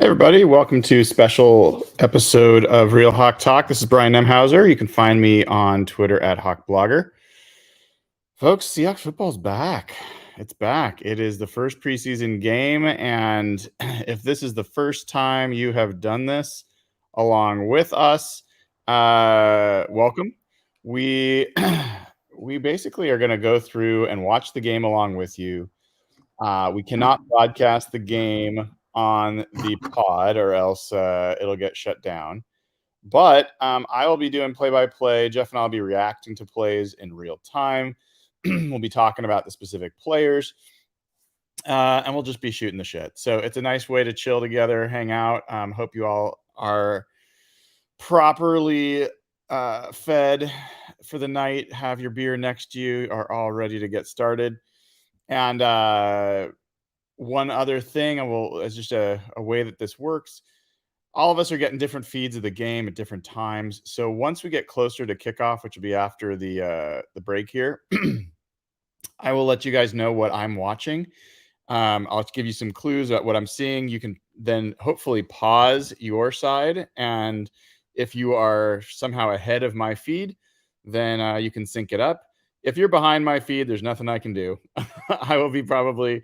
Hey everybody, welcome to a special episode of Real Hawk Talk. This is Brian Nemhauser. You can find me on Twitter at HawkBlogger. Folks, Seahawks football's back. It's back. It is the first preseason game, and if this is the first time you have done this along with us, welcome. We basically are going to go through and watch the game along with you. We cannot broadcast the game on the pod or else it'll get shut down. But I will be doing play-by-play. Jeff and I will be reacting to plays in real time. We'll be talking about the specific players. And we'll just be shooting the shit. So it's a nice way to chill together, hang out. Hope you all are properly fed for the night, have your beer next to you, are all ready to get started. And one other thing, as just a way that this works, all of us are getting different feeds of the game at different times. So once we get closer to kickoff, which will be after the break here, I will let you guys know what I'm watching. I'll give you some clues about what I'm seeing. You can then hopefully pause your side, and if you are somehow ahead of my feed, then you can sync it up. If you're behind my feed, there's nothing I can do. I will be probably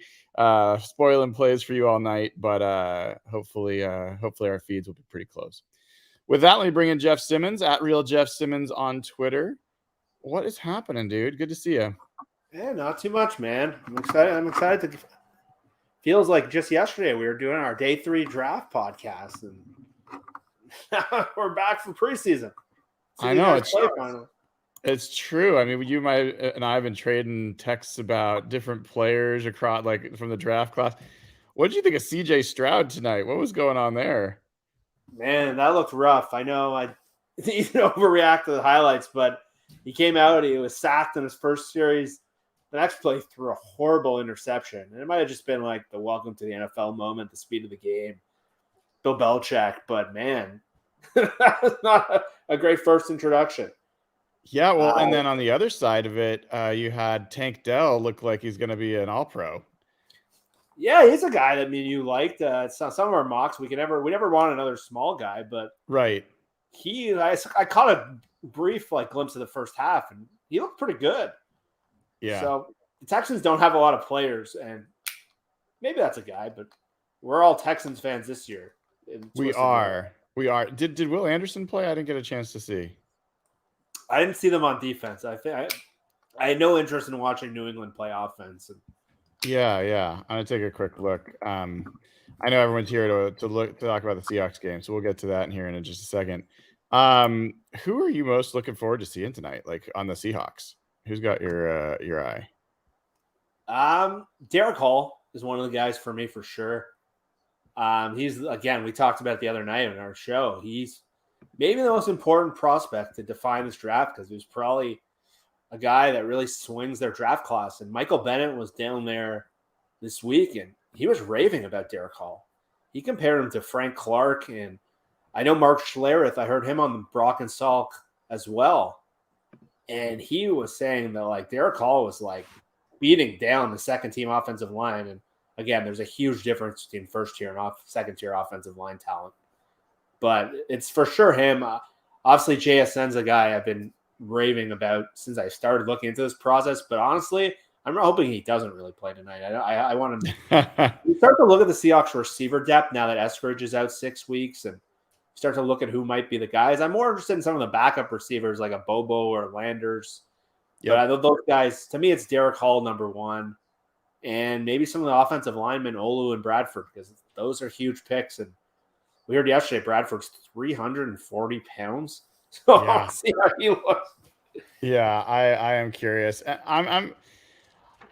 spoiling plays for you all night, but hopefully our feeds will be pretty close. With that, let me bring in Jeff Simmons at Real Jeff Simmons on Twitter. What is happening, dude? Good to see you. Yeah, not too much, man. I'm excited to. Feels like just yesterday we were doing our day 3 draft podcast, and we're back for preseason. I know it's true. I mean, you and I have been trading texts about different players across, like from the draft class. What did you think of CJ Stroud tonight? What was going on there? Man, that looked rough. I know I didn't overreact to the highlights, but he came out. He was sacked in his first series. The next play threw a horrible interception. And it might have just been like the welcome to the NFL moment, the speed of the game, Bill Belichick. But man, that was not a great first introduction. Yeah, well, and then on the other side of it, you had Tank Dell look like he's going to be an All-Pro. Yeah, he's a guy that you liked. Some of our mocks, we never want another small guy, but right. I caught a brief glimpse of the first half, and he looked pretty good. Yeah. So the Texans don't have a lot of players, and maybe that's a guy, but we're all Texans fans this year. We are. Did Will Anderson play? I didn't get a chance to see. I didn't see them on defense. I had no interest in watching New England play offense. Yeah. I'm gonna take a quick look. I know everyone's here to talk about the Seahawks game, so we'll get to that here in just a second. Who are you most looking forward to seeing tonight, like on the Seahawks? Who's got your eye? Derek Hall is one of the guys for me for sure. He's, again, we talked about it the other night on our show. He's maybe the most important prospect to define this draft because he was probably a guy that really swings their draft class. And Michael Bennett was down there this week, and he was raving about Derek Hall. He compared him to Frank Clark, and I know Mark Schlereth. I heard him on the Brock and Salk as well. And he was saying that Derek Hall was beating down the second-team offensive line. And again, there's a huge difference between first-tier and second-tier offensive line talent. But it's for sure him. Obviously, JSN's a guy I've been raving about since I started looking into this process. But honestly, I'm hoping he doesn't really play tonight. I want him. We start to look at the Seahawks receiver depth now that Eskridge is out 6 weeks, and start to look at who might be the guys. I'm more interested in some of the backup receivers like a Bobo or Landers. Yep. But those guys, to me, it's Derek Hall, number one, and maybe some of the offensive linemen, Olu and Bradford, because those are huge picks. And we heard yesterday Bradford's 340 pounds. So yeah. I'll see how he looks. Yeah, I am curious.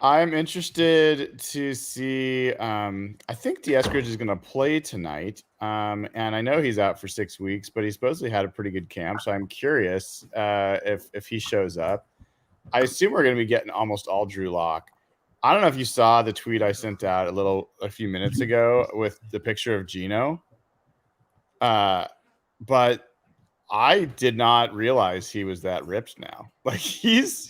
I'm interested to see. I think Eskridge is going to play tonight, and I know he's out for 6 weeks, but he supposedly had a pretty good camp. So I'm curious if he shows up. I assume we're going to be getting almost all Drew Lock. I don't know if you saw the tweet I sent out a few minutes ago with the picture of Geno, but I did not realize he was that ripped now. He's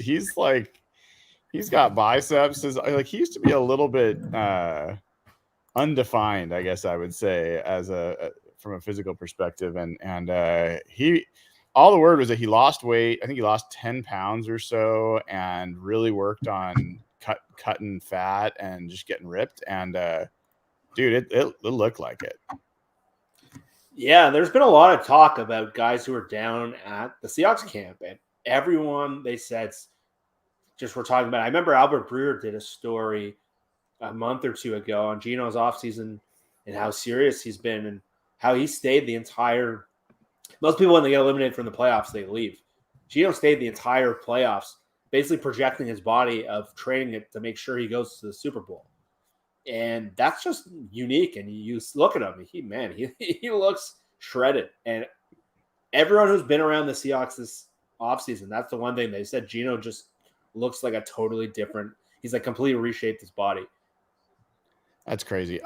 got biceps. He used to be a little bit undefined, I guess I would say, as from a physical perspective. And he, all the word was that he lost weight. I think he lost 10 pounds or so, and really worked on cutting fat and just getting ripped. And dude, it looked like it. Yeah, there's been a lot of talk about guys who are down at the Seahawks camp, and everyone they said just we're talking about. I remember Albert Breer did a story a month or two ago on Geno's offseason and how serious he's been and how he stayed the entire. Most people, when they get eliminated from the playoffs, they leave. Geno stayed the entire playoffs, basically projecting his body of training it to make sure he goes to the Super Bowl. And that's just unique. And you look at him, he looks shredded. And everyone who's been around the Seahawks this offseason, that's the one thing they said. Geno just looks like a totally different. He's like completely reshaped his body. That's crazy.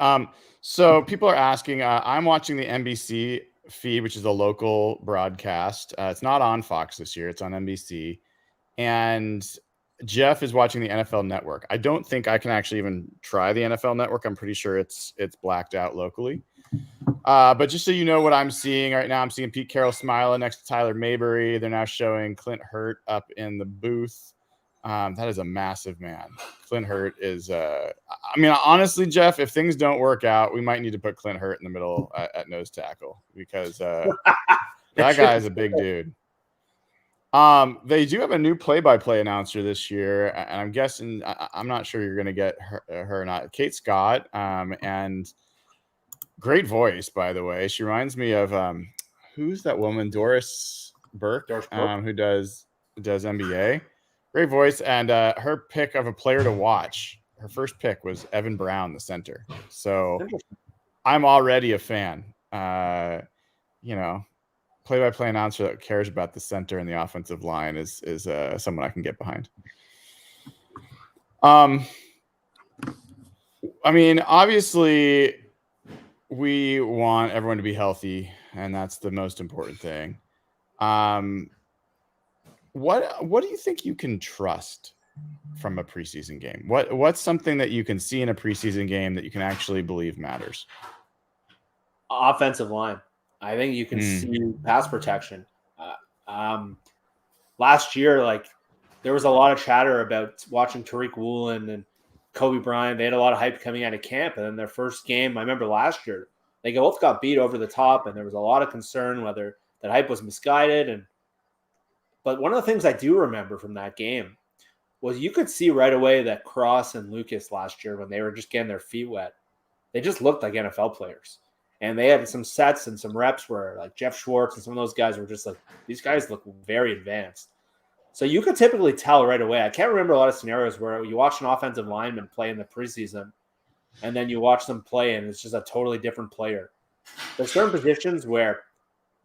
So people are asking. I'm watching the NBC feed, which is a local broadcast. It's not on Fox this year. It's on NBC. And Jeff is watching the NFL Network. I don't think I can actually even try the NFL Network. I'm pretty sure it's blacked out locally. But just so you know what I'm seeing right now, I'm seeing Pete Carroll smiling next to Tyler Mayberry. They're now showing Clint Hurt up in the booth. That is a massive man. Clint Hurt is I mean, honestly, Jeff, if things don't work out, we might need to put Clint Hurt in the middle at nose tackle, because that guy is a big dude. They do have a new play-by-play announcer this year, and I'm guessing, I'm not sure you're going to get her or not. Kate Scott, and great voice, by the way. She reminds me of who's that woman, Doris Burke, who does NBA. Great voice, and her pick of a player to watch, her first pick was Evan Brown, the center. So I'm already a fan. Play-by-play announcer that cares about the center and the offensive line is someone I can get behind. I mean, obviously, we want everyone to be healthy, and that's the most important thing. What do you think you can trust from a preseason game? What's something that you can see in a preseason game that you can actually believe matters? Offensive line. I think you can see pass protection. Last year, there was a lot of chatter about watching Tariq Woolen and Kobe Bryant. They had a lot of hype coming out of camp, and then their first game, I remember last year, they both got beat over the top, and there was a lot of concern whether that hype was misguided. But one of the things I do remember from that game was you could see right away that Cross and Lucas last year, when they were just getting their feet wet, they just looked like NFL players. And they had some sets and some reps where like Jeff Schwartz and some of those guys were just like, these guys look very advanced. So you could typically tell right away. I can't remember a lot of scenarios where you watch an offensive lineman play in the preseason and then you watch them play and it's just a totally different player. There's certain positions where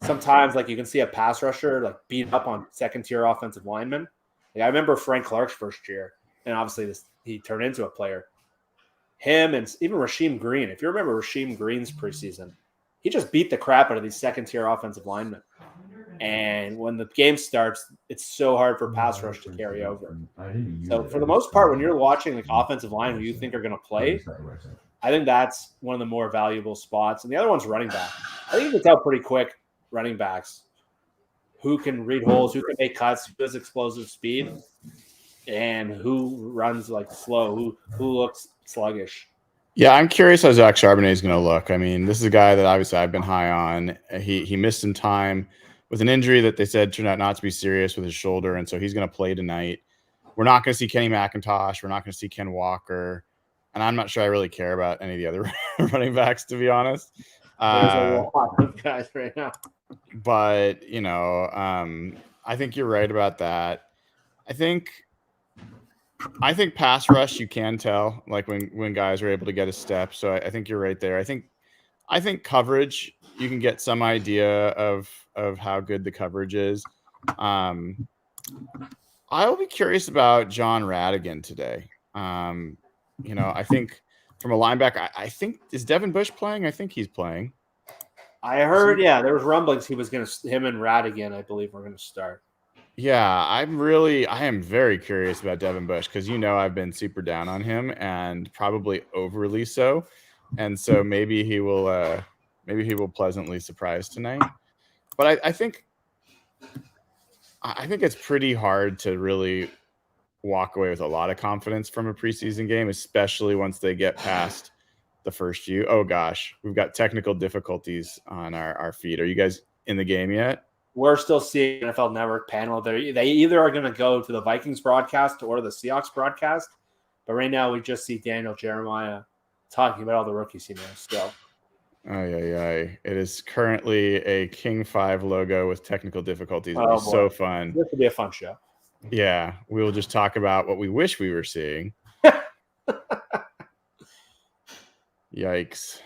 sometimes you can see a pass rusher beat up on second-tier offensive linemen. I remember Frank Clark's first year, and obviously he turned into a player. Him and even Rasheem Green. If you remember Rasheem Green's preseason, he just beat the crap out of these second-tier offensive linemen. And when the game starts, it's so hard for pass rush to carry over. So for the most part, when you're watching offensive line who you think are going to play, I think that's one of the more valuable spots. And the other one's running back. I think you can tell pretty quick running backs who can read holes, who can make cuts, who has explosive speed, and who runs slow, who looks sluggish. Yeah, I'm curious how Zach Charbonnet is going to look. I mean, this is a guy that obviously I've been high on. He missed some time with an injury that they said turned out not to be serious with his shoulder, and so he's going to play tonight. We're not going to see Kenny McIntosh. We're not going to see Ken Walker, and I'm not sure I really care about any of the other running backs, to be honest. There's a lot of guys right now. But, I think you're right about that. I think pass rush, you can tell, when guys are able to get a step. So I think you're right there. I think coverage, you can get some idea of how good the coverage is. I'll be curious about John Radigan today. I think from a linebacker, I think, is Devin Bush playing? I think he's playing. I heard, there was rumblings him and Radigan, I believe, were going to start. Yeah, I am very curious about Devin Bush because I've been super down on him and probably overly so. and so maybe he will pleasantly surprise tonight. But I think it's pretty hard to really walk away with a lot of confidence from a preseason game, especially once they get past the first few. Oh gosh, we've got technical difficulties on our feed. Are you guys in the game yet? We're still seeing NFL Network panel. They either are going to go to the Vikings broadcast or the Seahawks broadcast. But right now we just see Daniel Jeremiah talking about all the rookies he knows. So, it is currently a King 5 logo with technical difficulties. It'll be boy. so fun. This will be a fun show. Yeah, we will just talk about what we wish we were seeing. Yikes.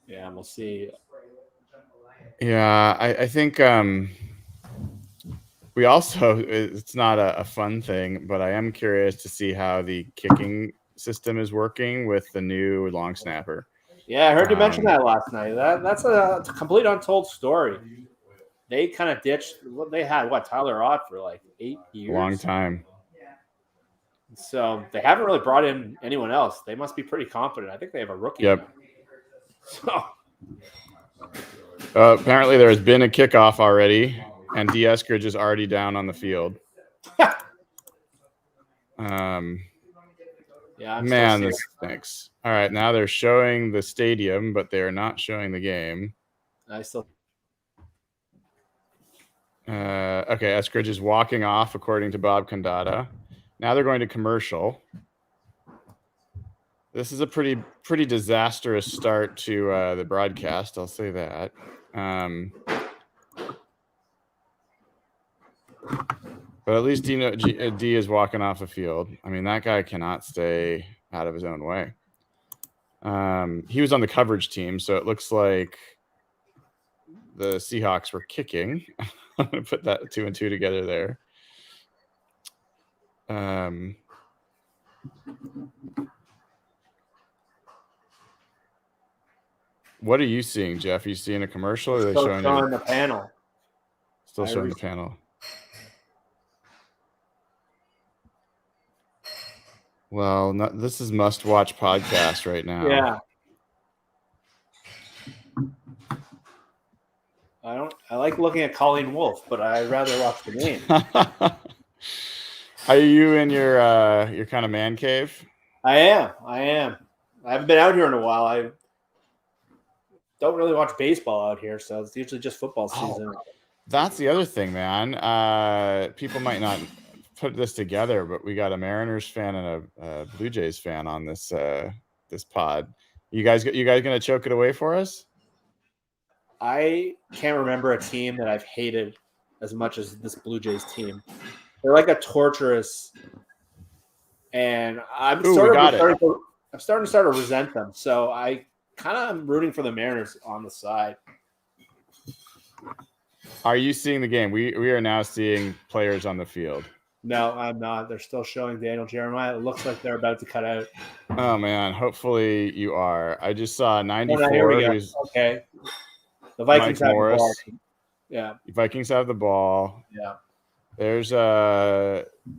Yeah, we'll see. Yeah, I think we also, it's not a fun thing, but I am curious to see how the kicking system is working with the new long snapper. Yeah, I heard you mention that last night. That's a complete untold story. They kind of ditched what they had. Tyler Ott for like 8 years? Long time. So they haven't really brought in anyone else. They must be pretty confident. I think they have a rookie. Yep. So apparently there has been a kickoff already, and D. Eskridge is already down on the field. Yeah, man, this stinks. All right, now they're showing the stadium, but they're not showing the game. Okay, Eskridge is walking off, according to Bob Condata. Now they're going to commercial. This is a pretty disastrous start to the broadcast. I'll say that. But at least D is walking off the field. I mean, that guy cannot stay out of his own way. He was on the coverage team, so it looks like the Seahawks were kicking. I'm going to put that 2 and 2 together there. What are you seeing, Jeff? Are you seeing a commercial? Or are they showing the panel? Still showing the panel. Well, this is must-watch podcast right now. Yeah. I like looking at Colleen Wolfe, but I'd rather watch the game. Are you in your kind of man cave? I am. I haven't been out here in a while. I don't really watch baseball out here, so it's usually just football season. That's the other thing, man. People might not put this together, but we got a Mariners fan and a Blue Jays fan on this pod. You guys gonna choke it away for us? I can't remember a team that I've hated as much as this Blue Jays team. They're like a torturous, and I'm starting to resent them. So I kind of am rooting for the Mariners on the side. Are you seeing the game? We are now seeing players on the field. No, I'm not. They're still showing Daniel Jeremiah. It looks like they're about to cut out. Oh man, hopefully you are. I just saw 94. Oh, here we go. Okay. The Vikings have the ball. Yeah. The Vikings have the ball. Yeah. There's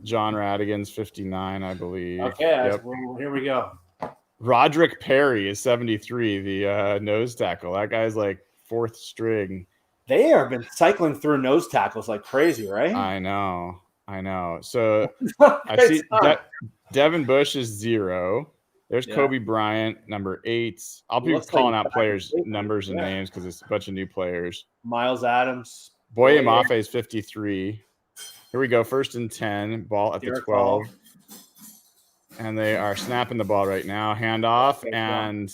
John Radigan's 59, I believe. Okay, yep. Here we go. Roderick Perry is 73, the nose tackle. That guy's like fourth string. They have been cycling through nose tackles like crazy, right? I know. So I see Devin Bush is 0. There's Kobe Bryant, number 8. I'll be calling out players' numbers and names because it's a bunch of new players. Miles Adams. Boye Mafe is 53. Here we go. 1st and 10. Ball at the 12. And they are snapping the ball right now. Handoff and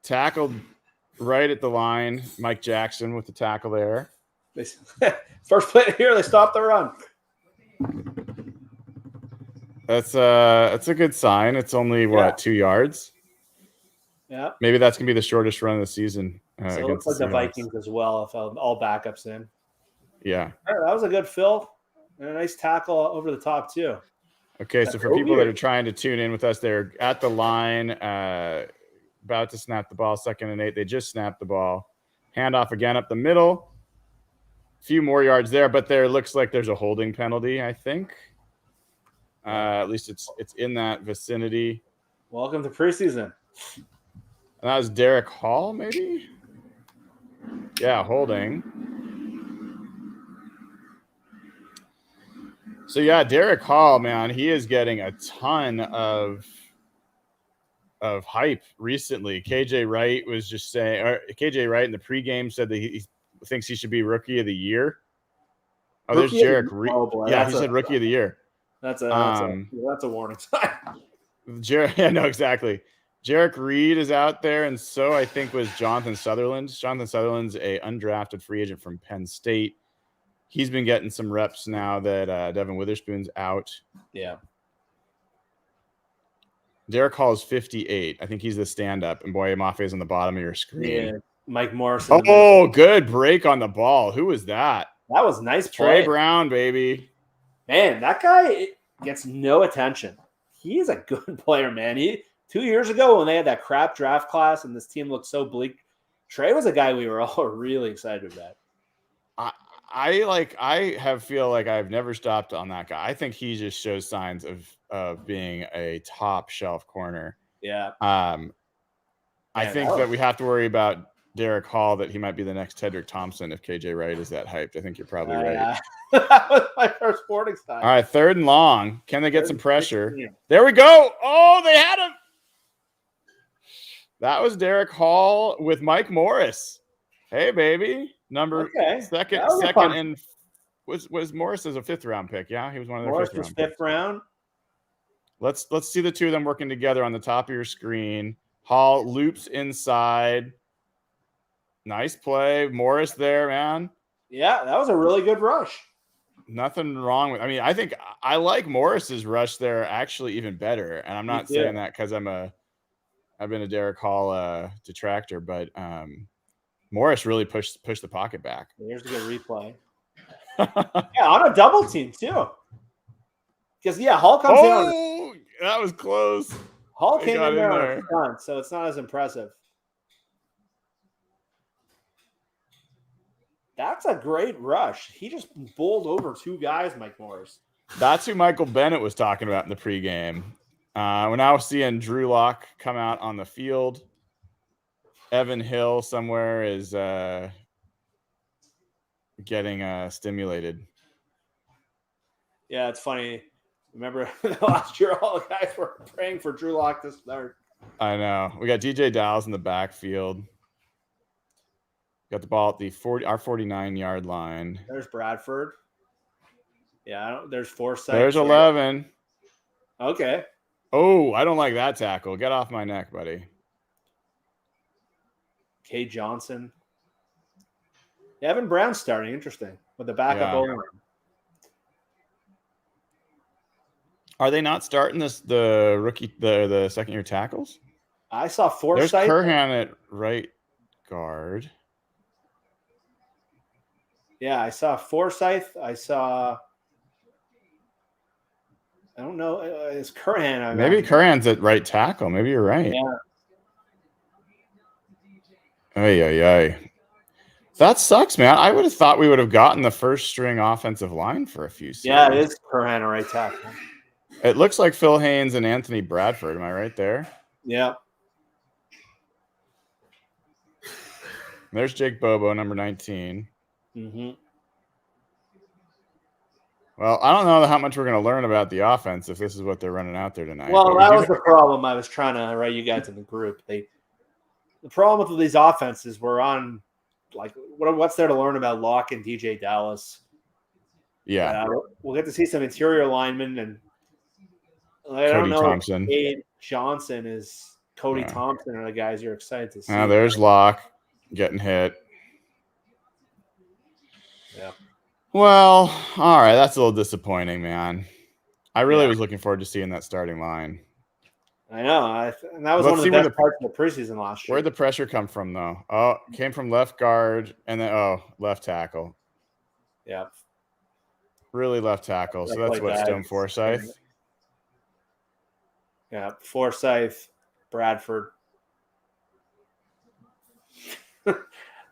tackled right at the line. Mike Jackson with the tackle there. First play here, they stopped the run. That's a good sign. It's only 2 yards. Yeah. Maybe that's gonna be the shortest run of the season. So it looks like the Vikings as well, if all backups in. Yeah. That was a good fill and a nice tackle over the top too. Okay, so for people that are trying to tune in with us, they're at the line, about to snap the ball, 2nd and 8. They just snapped the ball. Handoff again up the middle. A few more yards there, but there looks like there's a holding penalty, I think. At least it's in that vicinity. Welcome to preseason. And that was Derek Hall, maybe? Yeah, holding. So, yeah, Derek Hall, man, he is getting a ton of hype recently. KJ Wright was just saying, or KJ Wright in the pregame said that he thinks he should be Rookie of the Year. Oh, there's Jarek Reed. Oh boy, yeah, he said Rookie of the Year. That's a warning sign. Yeah, no, exactly. Jarek Reed is out there, and so I think was Jonathan Sutherland. Jonathan Sutherland's a undrafted free agent from Penn State. He's been getting some reps now that Devin Witherspoon's out. Yeah. Derek Hall is 58. I think he's the stand-up, and Boye Mafe is on the bottom of your screen. Yeah. Mike Morrison. Oh, good break on the ball. Who was that? That was nice Trey play. Brown, baby. Man, that guy gets no attention. He's a good player, man. 2 years ago when they had that crap draft class and this team looked so bleak, Trey was a guy we were all really excited about. I feel like I've never stopped on that guy. I think he just shows signs of being a top shelf corner. Yeah. I think that we have to worry about Derek Hall, that he might be the next Tedrick Thompson if KJ Wright is that hyped. I think you're probably right. Yeah. That was my first warning sign. All right, 3rd and long. Can they get some pressure? There we go. Oh, they had him. That was Derek Hall with Mike Morris. Hey, baby. Second, and was Morris as a 5th round pick? Yeah, he was one of their 5th round. Fifth round. Let's see the two of them working together on the top of your screen. Hall loops inside. Nice play. Morris there, man. Yeah, that was a really good rush. Nothing wrong with. I mean, I think I like Morris's rush there actually even better. And I'm not saying that because I've been a Derek Hall detractor, but Morris really pushed the pocket back. Here's a good replay. Yeah, on a double team too. Because Hall comes in. Oh, that was close. Hall came in there on the front, so it's not as impressive. That's a great rush. He just bowled over 2 guys, Mike Morris. That's who Michael Bennett was talking about in the pregame. We're now seeing Drew Lock come out on the field. Evan Hill somewhere is getting stimulated. Yeah, it's funny. Remember last year, all the guys were praying for Drew Lock to start. I know. We got DJ Dallas in the backfield. Got the ball at our 49-yard line. There's Bradford. Yeah, there's Forsythe. There's 11. Okay. Oh, I don't like that tackle. Get off my neck, buddy. K. Johnson. Evan Brown starting. Interesting. With the backup over. Are they not starting the rookie, the second-year tackles? I saw Forsythe. There's Curhan at right guard. Yeah, I saw Forsythe. I don't know. It's Curhan. Maybe Curhan's at right tackle. Maybe you're right. Yeah. Ay. That sucks, man. I would have thought we would have gotten the first string offensive line for a few seasons. Yeah, it is Curhan, a right tackle. It looks like Phil Haynes and Anthony Bradford. Am I right there? Yeah. There's Jake Bobo, number 19. Mm-hmm. Well, I don't know how much we're going to learn about the offense if this is what they're running out there tonight. Well, that was the problem I was trying to write you guys in the group. The problem with these offenses, we're on, like, what's there to learn about Locke and DJ Dallas? Yeah. We'll get to see some interior linemen, and I don't know Thompson. if Cade Johnson is Cody Thompson are the guys you're excited to see. There's Locke getting hit. Yeah. Well, all right. That's a little disappointing, man. I really was looking forward to seeing that starting line. I know. And that was one of the best parts of the preseason last year. Where'd the pressure come from, though? Oh, came from left guard and then, left tackle. Yeah. Really left tackle. So that's what, Stone Forsythe? Yeah, Forsythe, Bradford.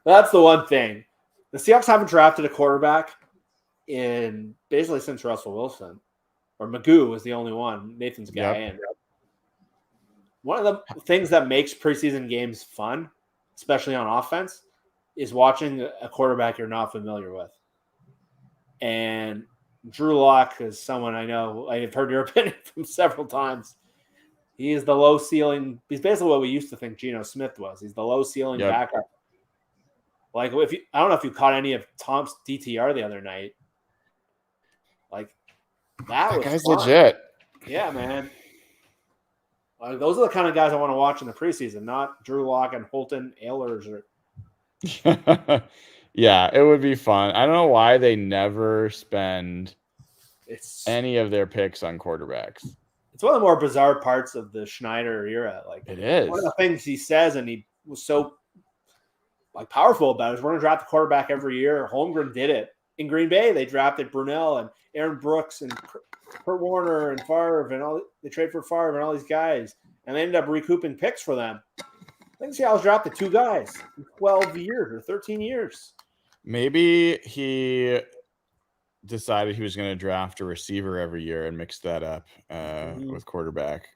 That's the one thing. The Seahawks haven't drafted a quarterback in basically since Russell Wilson. or Magoo was the only one, Nathan's guy. Yep. And one of the things that makes preseason games fun, especially on offense, is watching a quarterback you're not familiar with. And Drew Lock is someone I know. I've heard your opinion from several times. He is the low ceiling. He's basically what we used to think Geno Smith was. He's the low ceiling backup. Like I don't know if you caught any of Tom's DTR the other night. Like that guy's fun. legit. Yeah, man. Like, those are the kind of guys I want to watch in the preseason, not Drew Lock and Holton Ahlers. Yeah, it would be fun. I don't know why they never spend any of their picks on quarterbacks. It's one of the more bizarre parts of the Schneider era. Like it is. One of the things he says, and he was so powerful about it, is we're going to draft a quarterback every year. Holmgren did it. In Green Bay, they drafted Brunell and Aaron Brooks and Kurt Warner and Favre and all. They trade for Favre and all these guys, and they ended up recouping picks for them. I think Seattle's drafted 2 guys in 12 years or 13 years. Maybe he decided he was going to draft a receiver every year and mix that up with quarterback.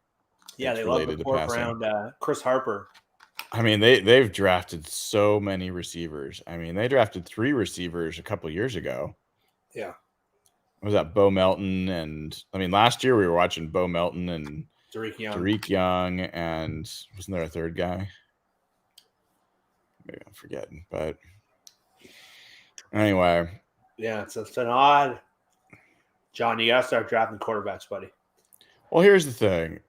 Yeah, they love the 4th round Chris Harper. I mean, they've drafted so many receivers. I mean, they drafted 3 receivers a couple years ago. Yeah. Was that Bo Melton? And I mean, last year we were watching Bo Melton and Tariq Young, and wasn't there a 3rd guy? Maybe I'm forgetting, but anyway. Yeah, it's an odd. John, you got to start drafting quarterbacks, buddy. Well, here's the thing.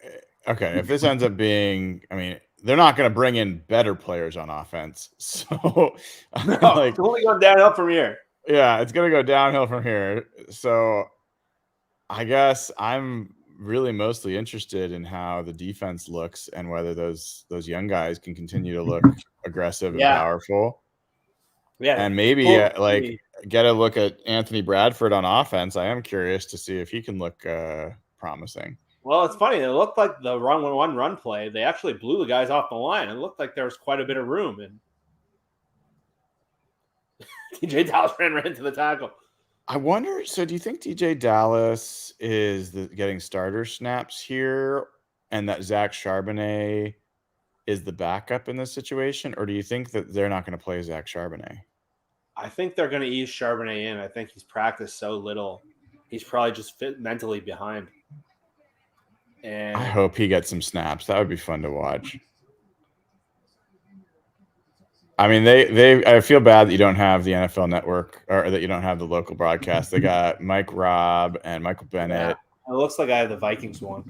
Okay, if this ends up being, I mean, they're not going to bring in better players on offense. So, it's only going downhill from here. Yeah, it's going to go downhill from here. So, I guess I'm really mostly interested in how the defense looks and whether those young guys can continue to look aggressive and powerful. Yeah, and maybe get a look at Anthony Bradford on offense. I am curious to see if he can look promising. Well, it's funny. It looked like the run play. They actually blew the guys off the line. It looked like there was quite a bit of room. And DJ Dallas ran right into the tackle. I wonder, so do you think DJ Dallas is getting starter snaps here and that Zach Charbonnet is the backup in this situation? Or do you think that they're not going to play Zach Charbonnet? I think they're going to ease Charbonnet in. I think he's practiced so little. He's probably just mentally behind. And I hope he gets some snaps. That would be fun to watch. I mean, I feel bad that you don't have the NFL Network or that you don't have the local broadcast. They got Mike Robb and Michael Bennett. Yeah, it looks like I have the Vikings one.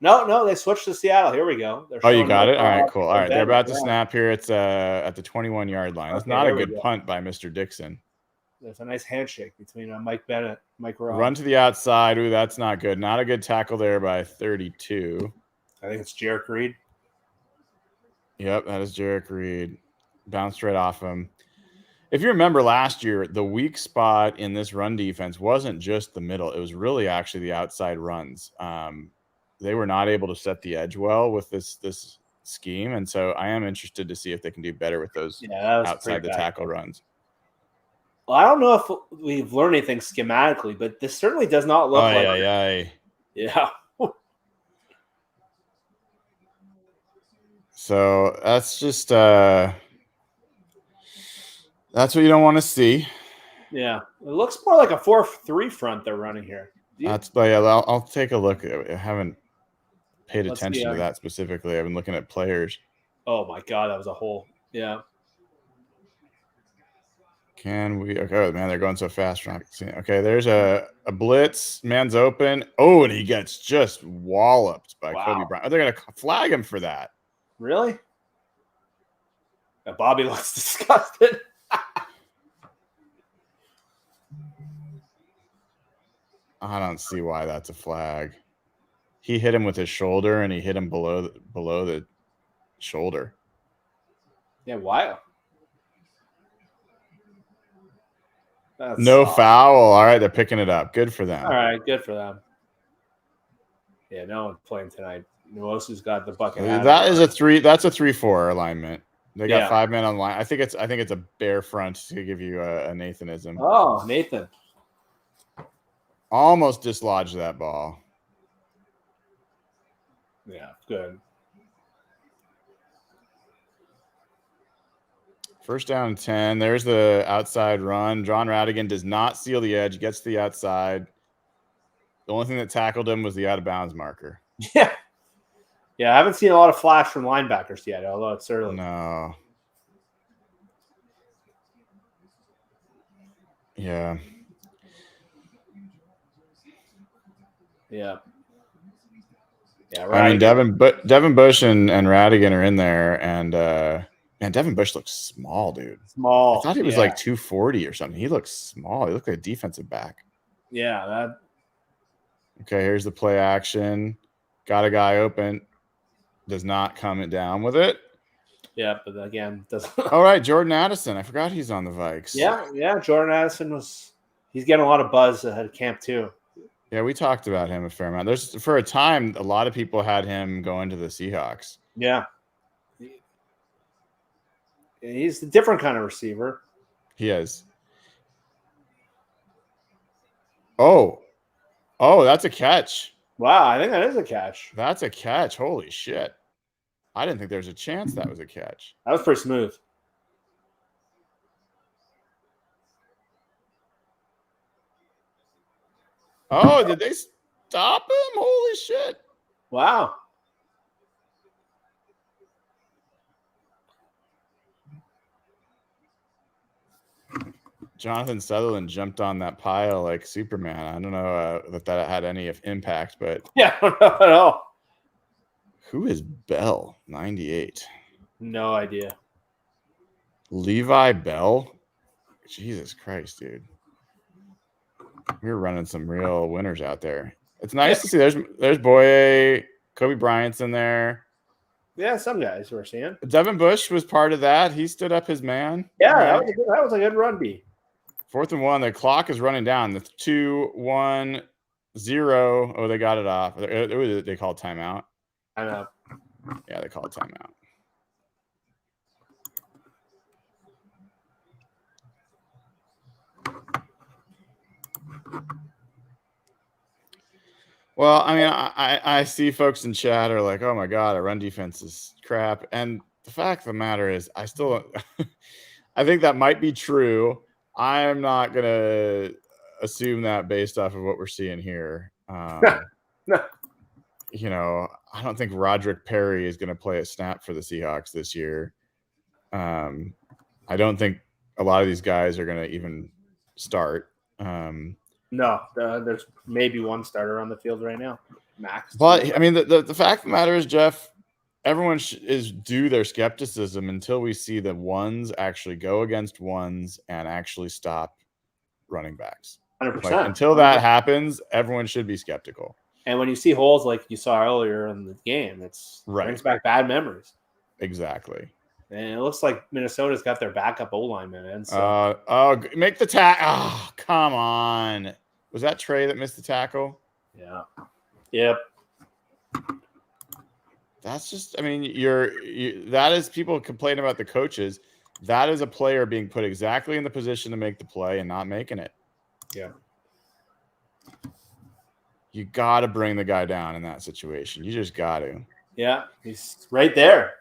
No, they switched to Seattle. Here we go. Oh, you got it? All right, cool. All right, they're about to snap here. It's at the 21-yard line. That's not a good punt by Mr. Dixon. There's a nice handshake between Mike Bennett, Mike Robb. Run to the outside. Ooh, that's not good. Not a good tackle there by 32. I think it's Jarek Reed. Yep, that is Jarek Reed. Bounced right off him. If you remember last year, the weak spot in this run defense wasn't just the middle. It was really actually the outside runs. They were not able to set the edge well with this scheme. And so I am interested to see if they can do better with those outside the tackle runs. Well, I don't know if we've learned anything schematically, but this certainly does not look Yeah. So that's just that's what you don't want to see. Yeah, it looks more like a 4-3 front they're running here. I'll take a look. I haven't paid attention to that specifically. I've been looking at players. Oh my God, that was a hole. Yeah. Can we? Okay, man, they're going so fast. Okay, there's a blitz. Man's open. Oh, and he gets just walloped by Kobe Bryant. Are they going to flag him for that? Really? Bobby looks disgusted. I don't see why that's a flag. He hit him with his shoulder, and he hit him below the shoulder. Yeah, wow. No foul. All right, they're picking it up. Good for them. All right, good for them. Yeah, no one's playing tonight. Nemhauser's got the bucket. That's a 3-4 alignment. They got 5 men on line. I think it's a bare front to give you a Nathanism. Oh, Nathan. Almost dislodged that ball. Yeah, good. First down and 10. There's the outside run. John Radigan does not seal the edge, gets to the outside. The only thing that tackled him was the out of bounds marker. Yeah. Yeah, I haven't seen a lot of flash from linebackers yet, although it's early. No. Yeah. Yeah. Yeah, Radigan. I mean, Devin Bush and Radigan are in there, and man, Devin Bush looks small, dude. Small. I thought he was like 240 or something. He looks small. He looked like a defensive back. Yeah, Okay, here's the play action. Got a guy open. Does not come down with it. Yeah, but again, doesn't. All right, Jordan Addison. I forgot he's on the Vikes. Yeah. Jordan Addison he's getting a lot of buzz ahead of camp too. Yeah, we talked about him a fair amount. There's for a time, a lot of people had him going to the Seahawks. Yeah. He's a different kind of receiver. He is. Oh, that's a catch. Wow, I think that is a catch. That's a catch. Holy shit. I didn't think there was a chance that was a catch. That was pretty smooth. Oh, did they stop him? Holy shit. Wow. Jonathan Sutherland jumped on that pile like Superman. I don't know that had any impact, but yeah, I don't know at all. Who is Bell? 98. No idea. Levi Bell? Jesus Christ, dude. We're running some real winners out there. It's nice to see. There's Boye, Kobe Bryant's in there. Yeah, some guys we're seeing. Devin Bush was part of that. He stood up his man. Yeah, that was a good run, B. 4th and 1. The clock is running down. The 2-1-0. Oh, they got it off. They called timeout. I know. Yeah, they called timeout. Well, I mean, I see folks in chat are like, oh my God, our run defense is crap. And the fact of the matter is, I think that might be true. I'm not going to assume that based off of what we're seeing here. No. You know, I don't think Roderick Perry is going to play a snap for the Seahawks this year. I don't think a lot of these guys are going to even start. No, there's maybe one starter on the field right now, max. But I mean, the fact of the matter is, Jeff, everyone is due their skepticism until we see the ones actually go against ones and actually stop running backs. 100%. Like, until that happens, everyone should be skeptical. And when you see holes like you saw earlier in the game, brings back bad memories. Exactly. And it looks like Minnesota's got their backup O-lineman in. So. Make the tackle. Oh, come on. Was that Trey that missed the tackle? Yeah. Yep. That's just, I mean, that is people complaining about the coaches. That is a player being put exactly in the position to make the play and not making it. Yeah. You got to bring the guy down in that situation. You just got to. Yeah, he's right there.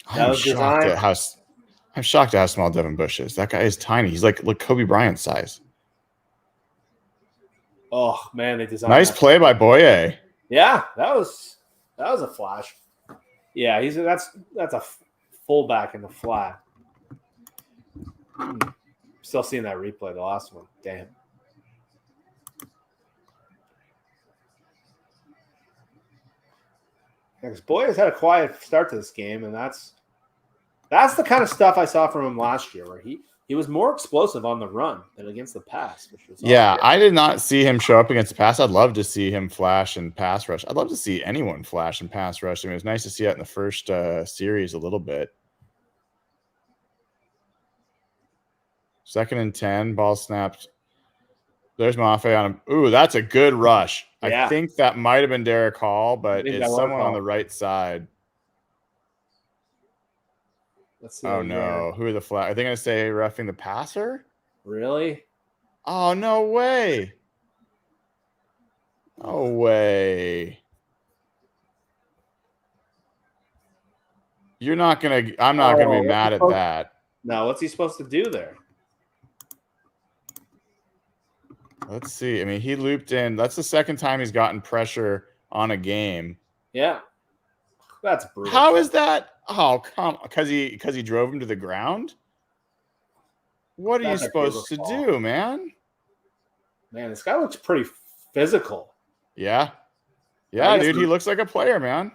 I'm shocked at how small Devin Bush is. That guy is tiny. He's like Kobe Bryant size. Oh man, they designed nice play by Boye. Yeah, that was a flash. Yeah, that's a fullback in the flat. Still seeing that replay, the last one. Damn. Because Boye has had a quiet start to this game, and that's the kind of stuff I saw from him last year, where he was more explosive on the run than against the pass. Which was I did not see him show up against the pass. I'd love to see him flash and pass rush. I'd love to see anyone flash and pass rush. I mean, it was nice to see that in the first series a little bit. 2nd and 10, ball snapped. There's Mafe on him. Ooh, that's a good rush. Yeah. I think that might have been Derek Hall, but it's someone on the right side. Let's see. Oh, no. Who are the flag? Are they going to say roughing the passer? Really? Oh, no way. No way. I'm not going to be mad at that. No, what's he supposed to do there? Let's see. I mean, he looped in. That's the second time he's gotten pressure on a game. Yeah. That's brutal. How is that? Oh, come on. Because he drove him to the ground? What are you supposed to do, man? Man, this guy looks pretty physical. Yeah. Yeah, dude, he looks like a player, man.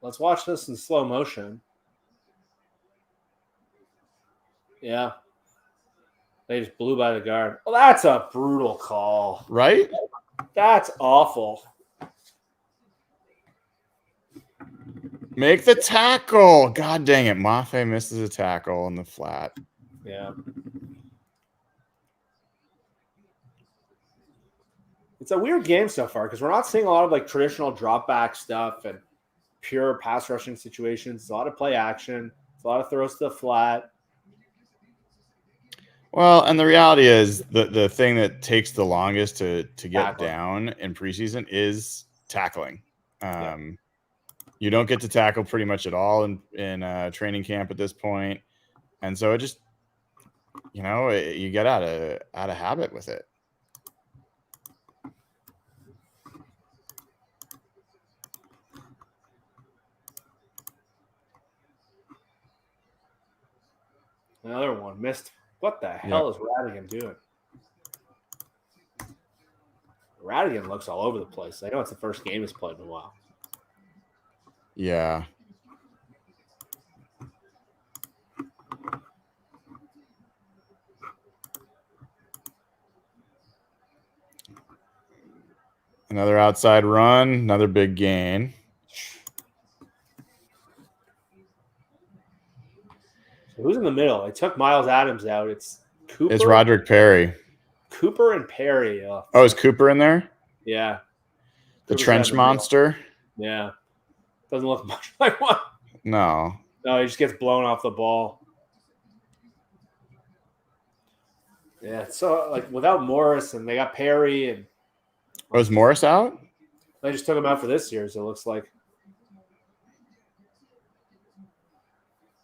Let's watch this in slow motion. Yeah. They just blew by the guard. Well, that's a brutal call. Right? That's awful. Make the tackle. God dang it. Mafe misses a tackle in the flat. Yeah. It's a weird game so far because we're not seeing a lot of like traditional drop back stuff and pure pass rushing situations. It's a lot of play action. It's a lot of throws to the flat. Well, and the reality is the thing that takes the longest to get Tackling. down in preseason is tackling. You don't get to tackle pretty much at all in training camp at this point. And so it just, you get out of habit with it. Another one missed. What the hell is Radigan doing? Radigan looks all over the place. I know it's the first game he's played in a while. Yeah. Another outside run, another big gain. So who's in the middle? I took Miles Adams out. It's Cooper. It's Roderick Perry. Cooper and Perry. Oh, is Cooper in there? Yeah. The trench monster? Yeah. Doesn't look much like one. No. No, he just gets blown off the ball. Yeah, so like without Morris and they got Perry and Was Morris out? they just took him out for this year, so it looks like.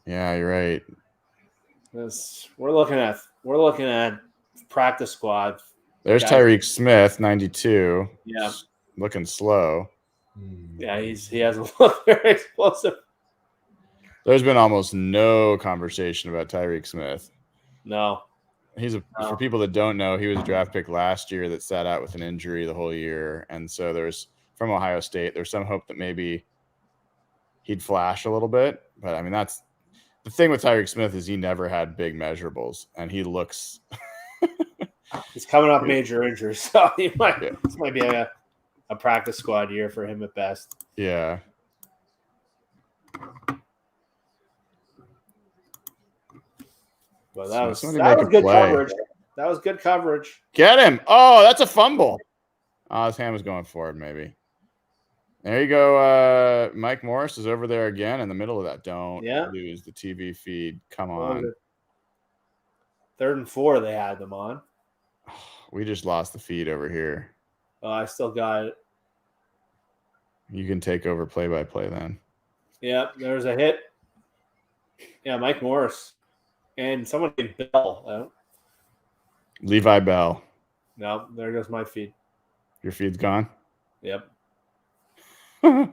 Yeah, you're right. We're looking at practice squad. There's Tyreek Smith, 92. Yeah. Looking slow. Yeah, he hasn't looked very explosive. There's been almost no conversation about Tyreek Smith. No. For people that don't know, he was a draft pick last year that sat out with an injury the whole year. And so there's from Ohio State, there's some hope that maybe he'd flash a little bit. But I mean, that's the thing with Tyreek Smith is he never had big measurables and he looks he's coming off major injuries, so this might be a practice squad year for him at best. Yeah. But that was good coverage. That was good coverage. Get him. Oh, that's a fumble. Oh, his hand was going forward, maybe. There you go. Mike Morris is over there again in the middle of that. Don't lose the TV feed. Come on. 3rd and 4, they had them on. We just lost the feed over here. Oh, I still got it. You can take over play-by-play then. Yeah, there's a hit. Yeah, Mike Morris. And someone named Bell. Levi Bell. No, there goes my feed. Your feed's gone? Yep. Oh,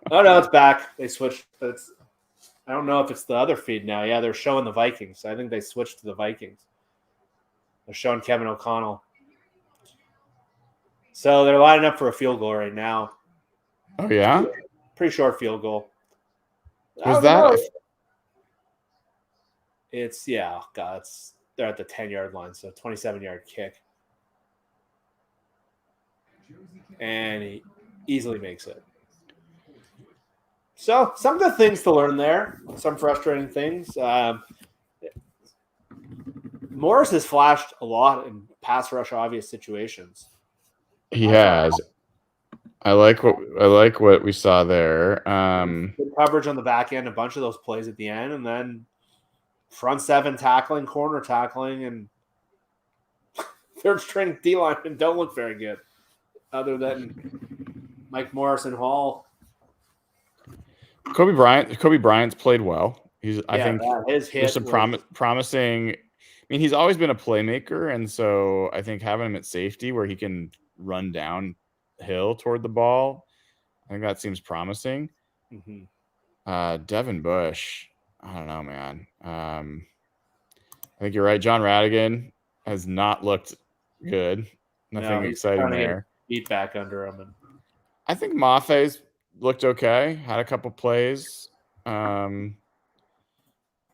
no, it's back. They switched. I don't know if it's the other feed now. Yeah, they're showing the Vikings. I think they switched to the Vikings. They're showing Kevin O'Connell. So they're lining up for a field goal right now. Oh, yeah? Pretty short field goal. Was that? It's, they're at the 10-yard line, so 27-yard kick. And he easily makes it. So, some good things to learn there. Some frustrating things. Morris has flashed a lot in pass rush obvious situations. He has. I like what we saw there. Good coverage on the back end, a bunch of those plays at the end, and then front 7 tackling, corner tackling, and third string D linemen don't look very good, other than Mike Morris and Hall. Kobe Bryant's played well. I think his hit there's some promising. I mean, he's always been a playmaker, and so I think having him at safety where he can run downhill toward the ball, I think that seems promising. Mm-hmm. Devin Bush, I don't know, man. I think you're right. John Radigan has not looked good. Nothing exciting there. Beat back under him, and I think Maffei's looked okay. Had a couple plays.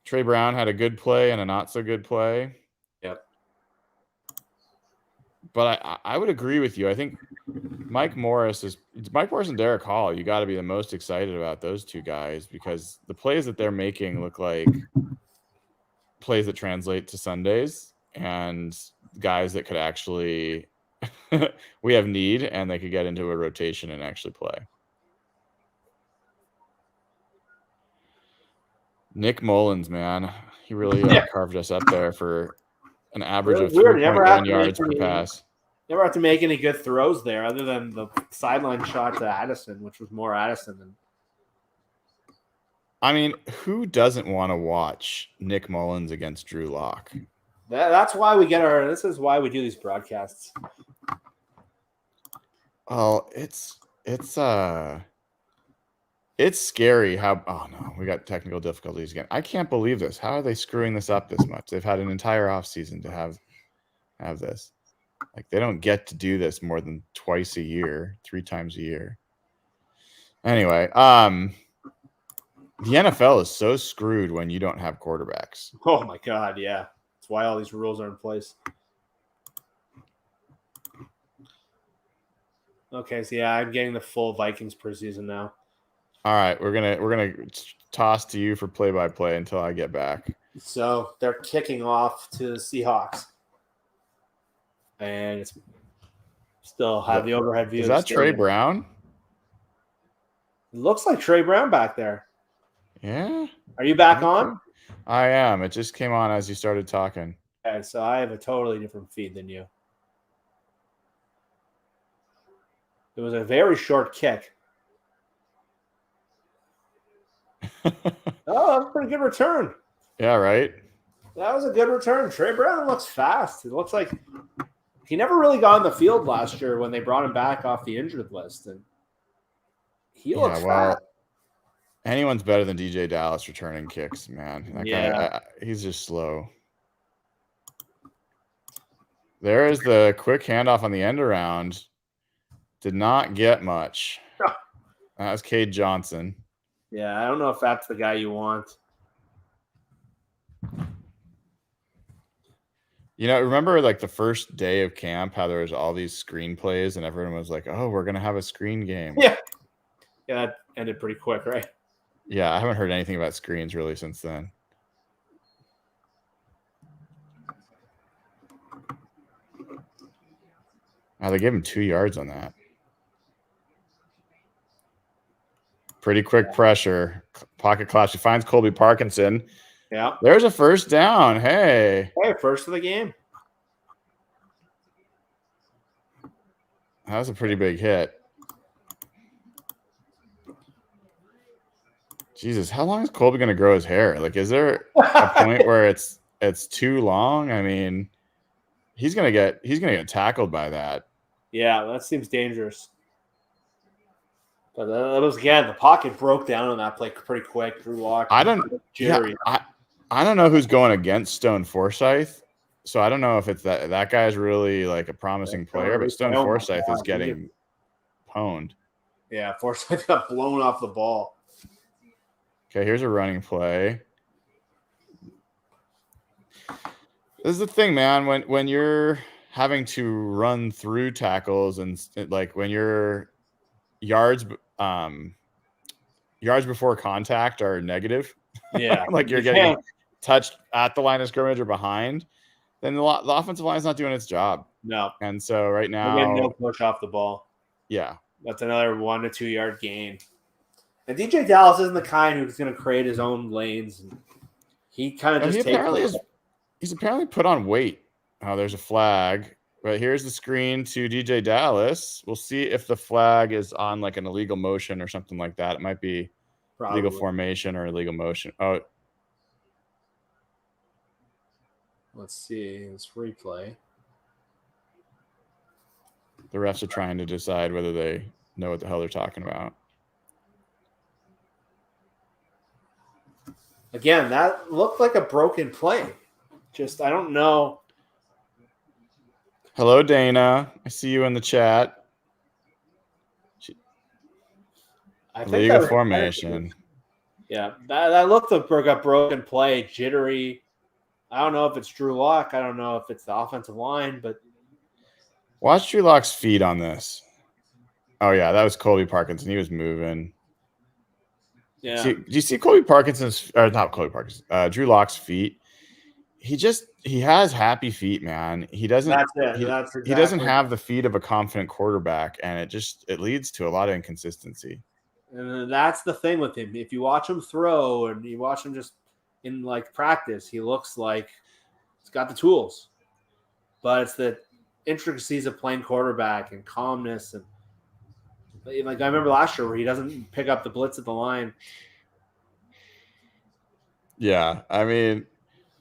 Trey Brown had a good play and a not so good play. Yep. But I would agree with you. I think Mike Morris and Derek Hall. You got to be the most excited about those two guys because the plays that they're making look like plays that translate to Sundays and guys that could actually we have need and they could get into a rotation and actually play. Nick Mullins, man, he really carved us up there for an average of 3.1 yards per pass. Never have to make any good throws there other than the sideline shot to Addison, which was more Addison than. I mean, who doesn't want to watch Nick Mullins against Drew Lock? That's why we get this is why we do these broadcasts. Oh, it's scary how no, we got technical difficulties again. I can't believe this. How are they screwing this up this much? They've had an entire offseason to have this. Like they don't get to do this more than twice a year, 3 times a year. Anyway, the NFL is so screwed when you don't have quarterbacks. Oh my God, yeah. That's why all these rules are in place. Okay, so yeah, I'm getting the full Vikings preseason now. All right, we're gonna toss to you for play-by-play until I get back. So they're kicking off to the Seahawks, and it's still have the overhead view. Is that Trey Brown? It looks like Trey Brown back there. Yeah. Are you back on? I am. It just came on as you started talking. Okay, so I have a totally different feed than you. It was a very short kick. Oh, that's a pretty good return. Yeah, right? That was a good return. Trey Brown looks fast. It looks like he never really got on the field last year when they brought him back off the injured list. And he looks fast. Anyone's better than DJ Dallas returning kicks, man. That guy, he's just slow. There is the quick handoff on the end around. Did not get much. That was Cade Johnson. Yeah, I don't know if that's the guy you want. You know, remember like the first day of camp, how there was all these screen plays and everyone was like, oh, we're going to have a screen game. Yeah. Yeah, that ended pretty quick, right? Yeah, I haven't heard anything about screens really since then. They gave him 2 yards on that. Pretty quick pressure. Pocket clash. He finds Colby Parkinson. Yeah. There's a first down. Hey, first of the game. That was a pretty big hit. Jesus, how long is Colby going to grow his hair? Like, is there a point where it's too long? I mean, he's gonna get tackled by that. Yeah, that seems dangerous. But that was, again, the pocket broke down on that play pretty quick. Drew Lock. I don't know who's going against Stone Forsyth, so I don't know if it's that guy's really like a promising player, but Stone Forsyth is getting pwned. Yeah, Forsyth got blown off the ball. Okay, here's a running play. This is the thing, man. When you're having to run through tackles and like when you're yards before contact are negative. Yeah, like you're getting touched at the line of scrimmage or behind, then the offensive line is not doing its job. No. And so right now, we're getting no push off the ball. Yeah, that's another 1 to 2 yard gain. And DJ Dallas isn't the kind who's going to create his own lanes. He kind of just he's apparently put on weight. Oh, there's a flag. But here's the screen to DJ Dallas. We'll see if the flag is on like an illegal motion or something like that. It might be Probably. legal formation or illegal motion. Oh, let's see. Let's replay. the refs are trying to decide whether they know what the hell they're talking about. Again, that looked like a broken play. Just, I don't know. Hello, Dayna. I see you in the chat. I think Legal formation. Yeah, that looked like a broken play, jittery. I don't know if it's Drew Lock. I don't know if it's the offensive line, but watch Drew Lock's feet on this. Oh yeah, that was Colby Parkinson. He was moving. Yeah. Do you see Colby Parkinson's or not Colby Parkinson? Drew Lock's feet. He has happy feet, man. He doesn't. That's it. He doesn't have the feet of a confident quarterback, and it leads to a lot of inconsistency. And that's the thing with him. If you watch him throw and you watch him just in like practice, he looks like he's got the tools. But it's the intricacies of playing quarterback and calmness. And like I remember last year where he doesn't pick up the blitz at the line. Yeah, I mean,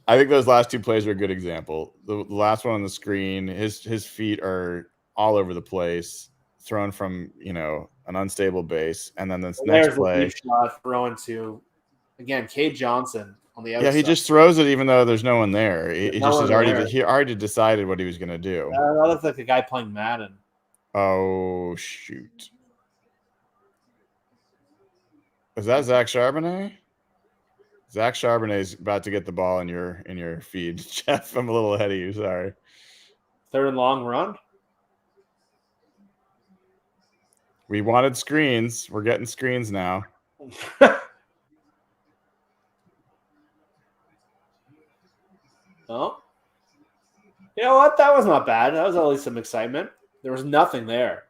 I think those last two plays are a good example. The last one on the screen, his feet are all over the place, thrown from an unstable base, and then this next play, deep shot thrown to again Cade Johnson on the outside. Yeah, he just throws it even though there's no one there. He already decided what he was going to do. That looks like a guy playing Madden. Oh shoot! Is that Zach Charbonnet? Zach Charbonnet's about to get the ball in your feed. Jeff, I'm a little ahead of you. Sorry. 3rd and long run. We wanted screens. We're getting screens now. Oh. You know what? That was not bad. That was at least some excitement. There was nothing there.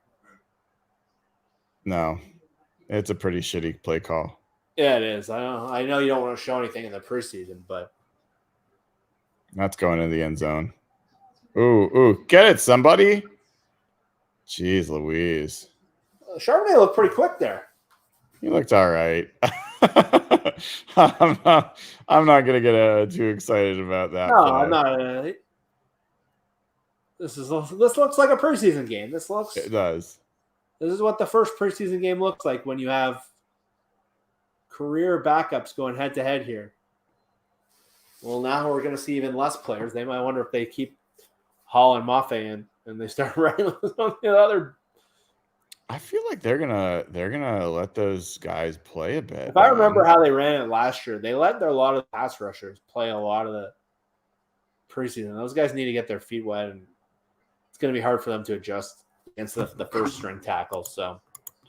No. It's a pretty shitty play call. Yeah, it is. I know you don't want to show anything in the preseason, but that's going in the end zone. Ooh, get it, somebody. Jeez Louise. Charbonnet looked pretty quick there. He looked all right. I'm not gonna get too excited about that. No, I'm not. This looks like a preseason game. It does. This is what the first preseason game looks like when you have career backups going head to head here. Well, now we're going to see even less players. They might wonder if they keep Hall and Maffei in and they start running with some of the other. I feel like they're gonna let those guys play a bit. If I remember how they ran it last year, they let a lot of the pass rushers play a lot of the preseason. Those guys need to get their feet wet, and it's going to be hard for them to adjust against the first string tackle. So,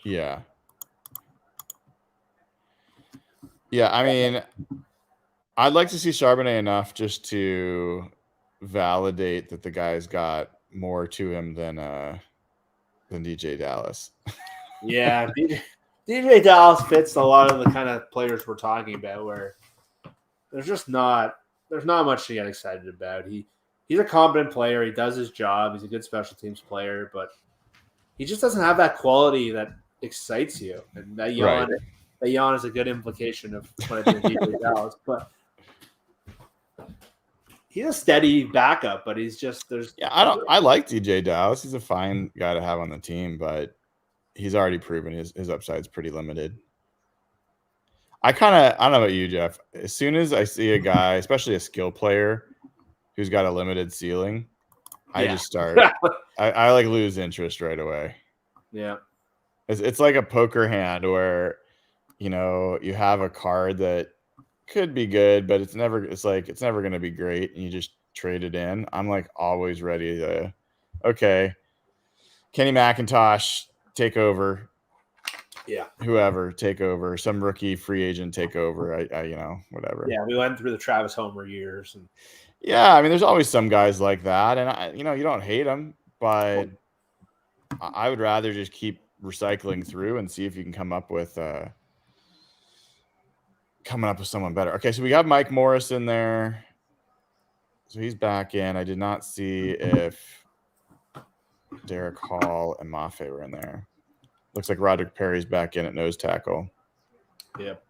yeah. I mean, I'd like to see Charbonnet enough just to validate that the guy's got more to him than DJ Dallas. Yeah, DJ Dallas fits a lot of the kind of players we're talking about, where there's not much to get excited about. He's a competent player. He does his job. He's a good special teams player, but he just doesn't have that quality that excites you. And that yawn is a good implication of what I think DJ Dallas. But he's a steady backup, but I like DJ Dallas. He's a fine guy to have on the team, but he's already proven his upside's pretty limited. I don't know about you, Jeff. As soon as I see a guy, especially a skill player, who's got a limited ceiling, I just start. I like lose interest right away. Yeah, it's like a poker hand where you have a card that could be good, but it's never going to be great, and you just trade it in. I'm like always ready to, okay, Kenny McIntosh take over. Yeah, whoever take over, some rookie free agent take over. I whatever. Yeah, we went through the Travis Homer years, and yeah, I mean, there's always some guys like that, and you don't hate them, but I would rather just keep recycling through and see if you can come up with someone better. Okay, so we got Mike Morris in there, so he's back in. I did not see if Derek Hall and Mafe were in there. Looks like Roderick Perry's back in at nose tackle. Yep.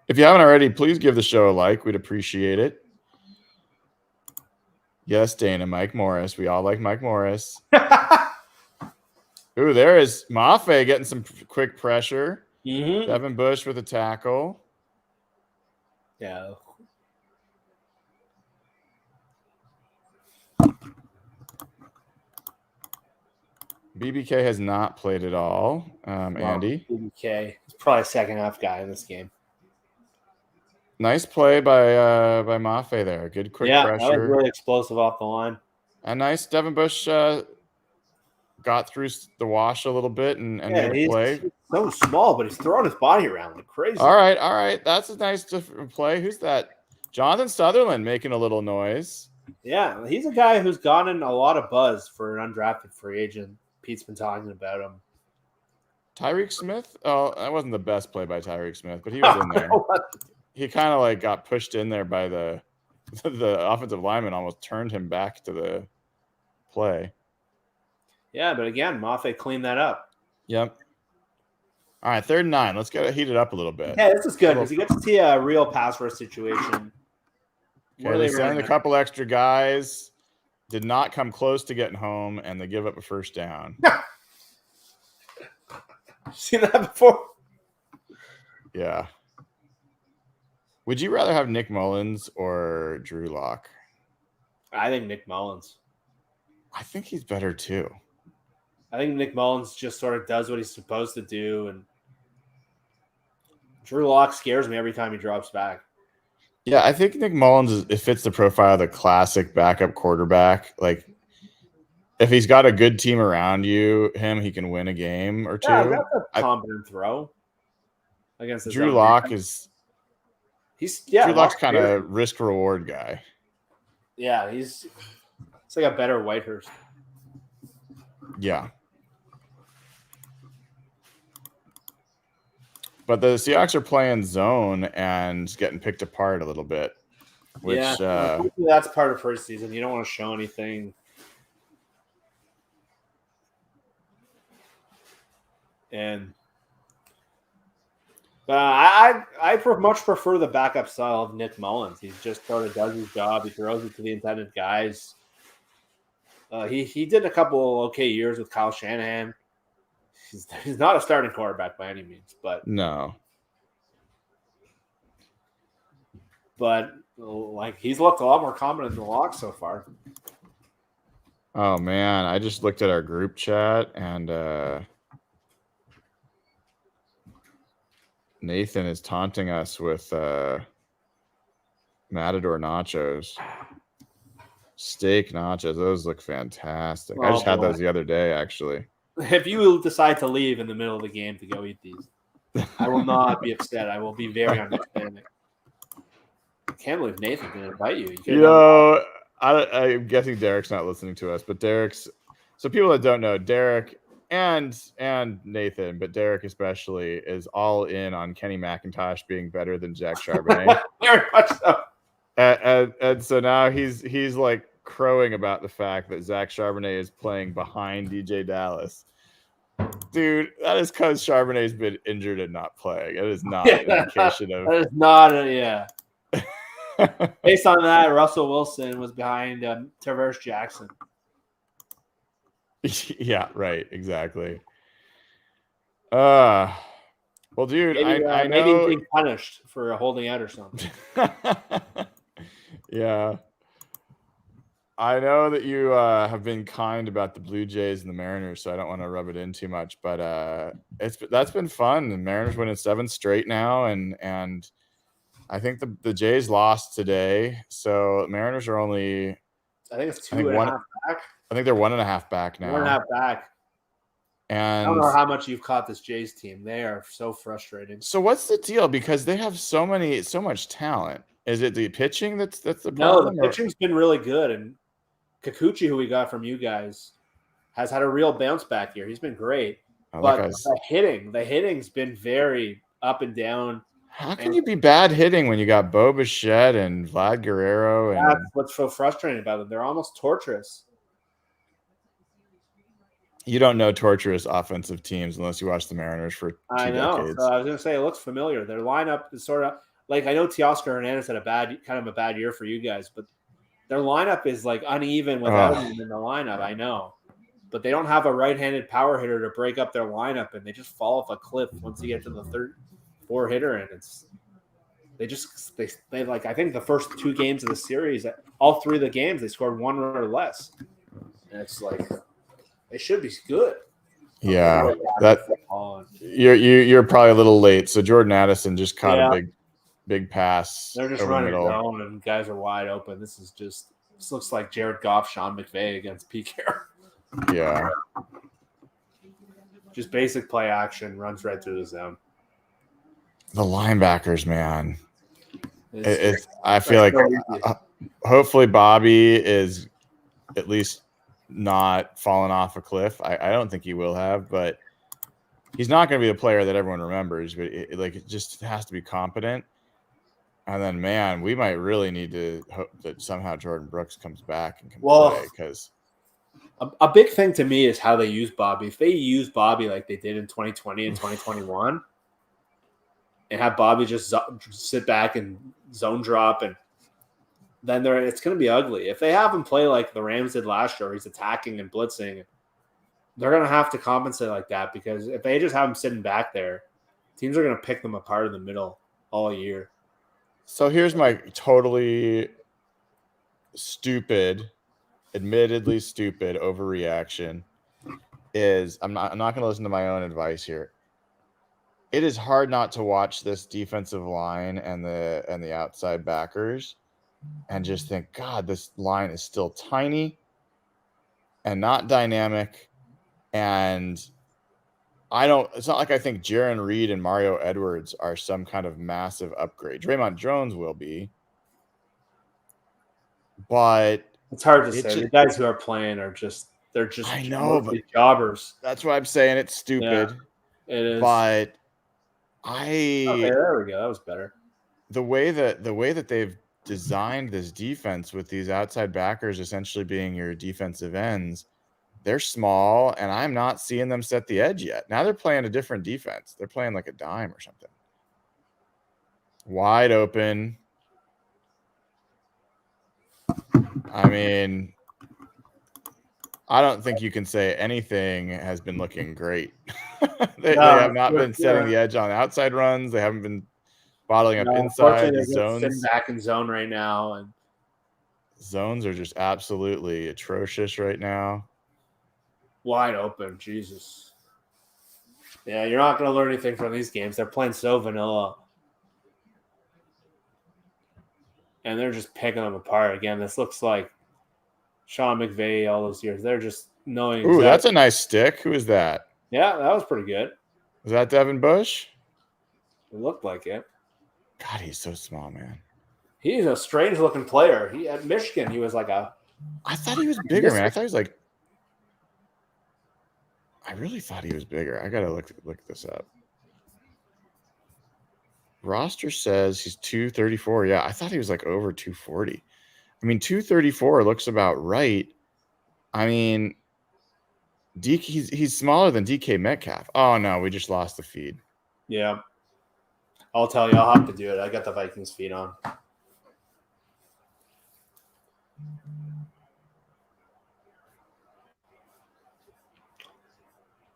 If you haven't already, please give the show a like. We'd appreciate it. Yes, Dana, Mike Morris. We all like Mike Morris. Ooh, there is Mafe getting some quick pressure. Mm-hmm. Devin Bush with a tackle. Yeah. BBK has not played at all. Andy. BBK is probably a second half guy in this game. Nice play by Mafe there. Good quick pressure. That was really explosive off the line. And nice Devin Bush got through the wash a little bit and made a play. He's so small, but he's throwing his body around like crazy. All right. That's a nice different play. Who's that? Jonathan Sutherland making a little noise. Yeah, he's a guy who's gotten a lot of buzz for an undrafted free agent. Pete's been talking about him. Tyreek Smith? Oh, that wasn't the best play by Tyreek Smith, but he was in there. He kind of like got pushed in there by the offensive lineman, almost turned him back to the play. Yeah, but again, Mafe cleaned that up. Yep. All right, 3rd and 9. Let's get it heated up a little bit. Yeah, this is good because you get to see a real pass rush situation. Okay, they send a couple extra guys. Did not come close to getting home, and they give up a first down. Seen that before? Yeah. Would you rather have Nick Mullins or Drew Lock? I think Nick Mullins. I think he's better too. I think Nick Mullins just sort of does what he's supposed to do, and Drew Lock scares me every time he drops back. Yeah, I think Nick Mullins it fits the profile of the classic backup quarterback. Like, if he's got a good team around he can win a game or two. Yeah, that's a competent throw against Drew Lock is. Drew Lock's kind of risk reward guy. Yeah, it's like a better Whitehurst. Yeah. But the Seahawks are playing zone and getting picked apart a little bit. Which, that's part of preseason. You don't want to show anything. But I much prefer the backup style of Nick Mullins. He just sort of does his job. He throws it to the intended guys. He did a couple okay years with Kyle Shanahan. He's not a starting quarterback by any means, but no. But like he's looked a lot more competent than Locke so far. Oh man, I just looked at our group chat and Nathan is taunting us with Matador nachos. Steak nachos. Those look fantastic. I just had those the other day, actually. If you decide to leave in the middle of the game to go eat these, I will not be upset. I will be very understanding. I can't believe Nathan didn't invite you. I'm guessing Derek's not listening to us, but Derek's. So people that don't know, Derek and Nathan, but Derek especially, is all in on Kenny McIntosh being better than Zach Charbonnet. Very much so. And so now he's like crowing about the fact that Zach Charbonnet is playing behind DJ Dallas. Dude, that is because Charbonnet's been injured and not playing. It is not an indication of. That is not Based on that, Russell Wilson was behind Traverse Jackson. Yeah, right. Exactly. Well, dude, I know maybe he's being punished for holding out or something. Yeah. I know that you have been kind about the Blue Jays and the Mariners, so I don't want to rub it in too much. But that's been fun. The Mariners winning 7 straight now, and I think the Jays lost today, so Mariners are only. I think it's 2.5 back. I think they're 1.5 back now. 1.5 back. And I don't know how much you've caught this Jays team. They are so frustrating. So what's the deal? Because they have so much talent. Is it the pitching that's the problem? No, the pitching's been really good, and Kikuchi, who we got from you guys, has had a real bounce back here. He's been great. But the hitting's been very up and down. How can you be bad hitting when you got Bo Bichette and Vlad Guerrero? And that's what's so frustrating about them. They're almost torturous. you don't know torturous offensive teams unless you watch the Mariners for 2 decades. So I was going to say, it looks familiar. Their lineup is sort of like, I know Teoscar Hernandez had a bad year for you guys, but their lineup is like uneven without him in the lineup. I know, but they don't have a right-handed power hitter to break up their lineup, and they just fall off a cliff once you get to the third 4 hitter, and they like, I think the first 2 games of the series, all 3 of the games, they scored 1 run or less, and it's like they should be good. Yeah, you're probably a little late. So Jordan Addison just caught a big pass. They're just running zone, and guys are wide open. This looks like Jared Goff, Sean McVay against PK. Yeah, just basic play action, runs right through the zone. The linebackers, man. I feel like hopefully Bobby is at least not falling off a cliff. I don't think he will have, but he's not going to be the player that everyone remembers. But it just has to be competent. And then, man, we might really need to hope that somehow Jordan Brooks comes back and can play. Because a big thing to me is how they use Bobby. If they use Bobby like they did in 2020 and 2021, and have Bobby just sit back and zone drop, and then it's going to be ugly. If they have him play like the Rams did last year, he's attacking and blitzing, they're going to have to compensate like that, because if they just have him sitting back there, teams are going to pick them apart in the middle all year. So here's my totally admittedly stupid overreaction is I'm not going to listen to my own advice here. It is hard not to watch this defensive line and the outside backers and just think, God, this line is still tiny and not dynamic. And it's not like I think Jaron Reed and Mario Edwards are some kind of massive upgrade. Draymond Jones will be. But it's hard to say. The guys who are playing they're just I know, but jobbers. That's why I'm saying it's stupid. Yeah, it is. But okay, there we go. That was better. The way that they've designed this defense with these outside backers essentially being your defensive ends, they're small, and I'm not seeing them set the edge yet. Now they're playing a different defense. They're playing like a dime or something. Wide open. I mean, I don't think you can say anything has been looking great. They have not been setting the edge on outside runs. They haven't been bottling up inside zones. Sitting back in zone right now, and zones are just absolutely atrocious right now. Wide open, Jesus. Yeah, you're not going to learn anything from these games. They're playing so vanilla. And they're just picking them apart. Again, this looks like Sean McVay all those years. They're just knowing. Ooh, that's a nice stick. Who is that? Yeah, that was pretty good. Was that Devin Bush? It looked like it. God, he's so small, man. He's a strange-looking player. At Michigan, he was like a... I thought he was bigger, man. I thought he was like... I really thought he was bigger. I got to look this up. Roster says he's 234. Yeah, I thought he was like over 240. I mean, 234 looks about right. I mean, he's smaller than DK Metcalf. Oh, no, we just lost the feed. Yeah. I'll tell you, I'll have to do it. I got the Vikings feed on.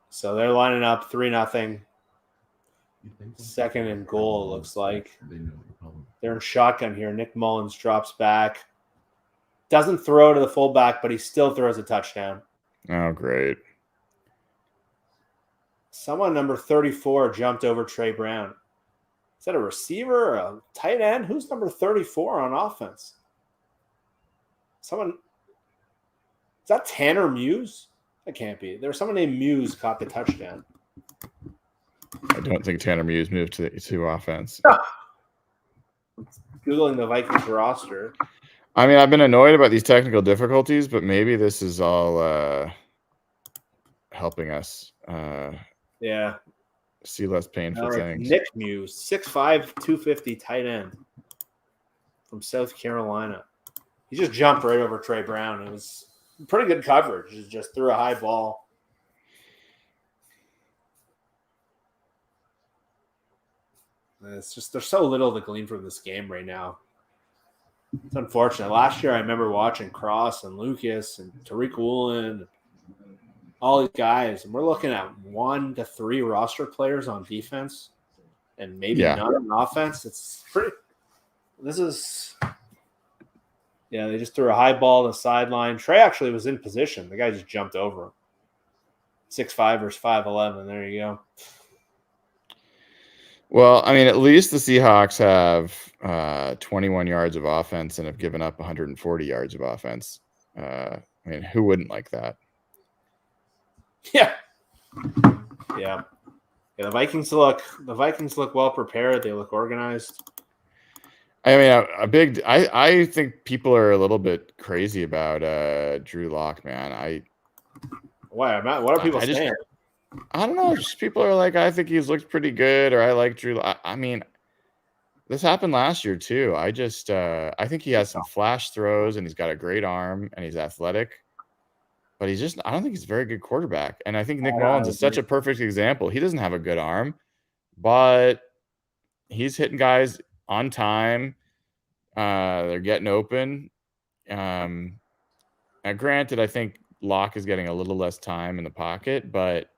So they're lining up 3-0. Second and goal, it looks like. They're in shotgun here. Nick Mullins drops back. Doesn't throw to the fullback, but he still throws a touchdown. Oh, great. Someone number 34 jumped over Trey Brown. Is that a receiver or a tight end? Who's number 34 on offense? Is that Tanner Muse? That can't be. There's someone named Muse caught the touchdown. I don't think Tanner Muse moved to offense. Googling the Vikings roster. I mean, I've been annoyed about these technical difficulties, but maybe this is all helping us. Yeah. see less painful things. Nick Muse, 6'5", 250 tight end from South Carolina. He just jumped right over Trey Brown. It was pretty good coverage. He just threw a high ball. It's just there's so little to glean from this game right now. It's unfortunate. Last year, I remember watching Cross and Lucas and Tariq Woolen, all these guys, and we're looking at 1 to 3 roster players on defense and maybe none on offense. It's pretty. This is. Yeah, they just threw a high ball to the sideline. Trey actually was in position. The guy just jumped over him. 6'5" versus 5'11". There you go. Well, I mean, at least the Seahawks have 21 yards of offense and have given up 140 yards of offense. I mean, who wouldn't like that? Yeah. Yeah. The Vikings look well prepared. They look organized. I mean, I think people are a little bit crazy about Drew Lock, man. Why? What are people saying? I don't know. Just people are like, I think he's looked pretty good, or I like Drew. I mean, this happened last year too. I think he has some flash throws, and he's got a great arm, and he's athletic. But I don't think he's a very good quarterback. And I think Nick Mullins is such a perfect example. He doesn't have a good arm, but he's hitting guys on time. They're getting open. Now, granted, I think Locke is getting a little less time in the pocket, but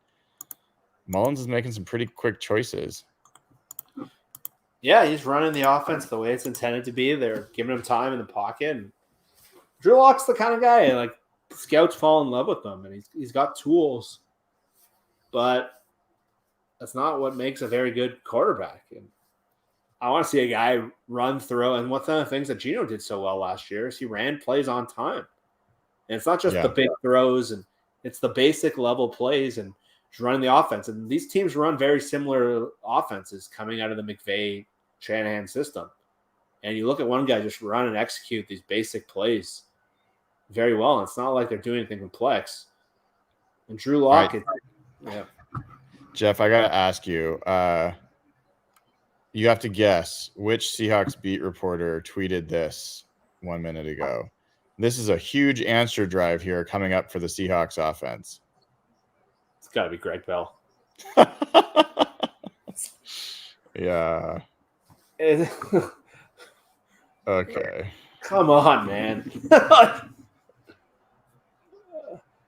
Mullins is making some pretty quick choices. Yeah, he's running the offense the way it's intended to be. They're giving him time in the pocket. And Drew Lock's the kind of guy, like, scouts fall in love with him, and he's got tools. But that's not what makes a very good quarterback. And I want to see a guy run through. And one of the things that Geno did so well last year is he ran plays on time. And it's not just the big throws, and it's the basic level plays and just running the offense. And these teams run very similar offenses coming out of the McVay-Shanahan system. And you look at one guy just run and execute these basic plays very well. And it's not like they're doing anything complex. And Drew Lock, Jeff, I got to ask you. You have to guess which Seahawks beat reporter tweeted this 1 minute ago. This is a huge answer drive here coming up for the Seahawks offense. It's got to be Greg Bell. Yeah. Okay. Come on, man.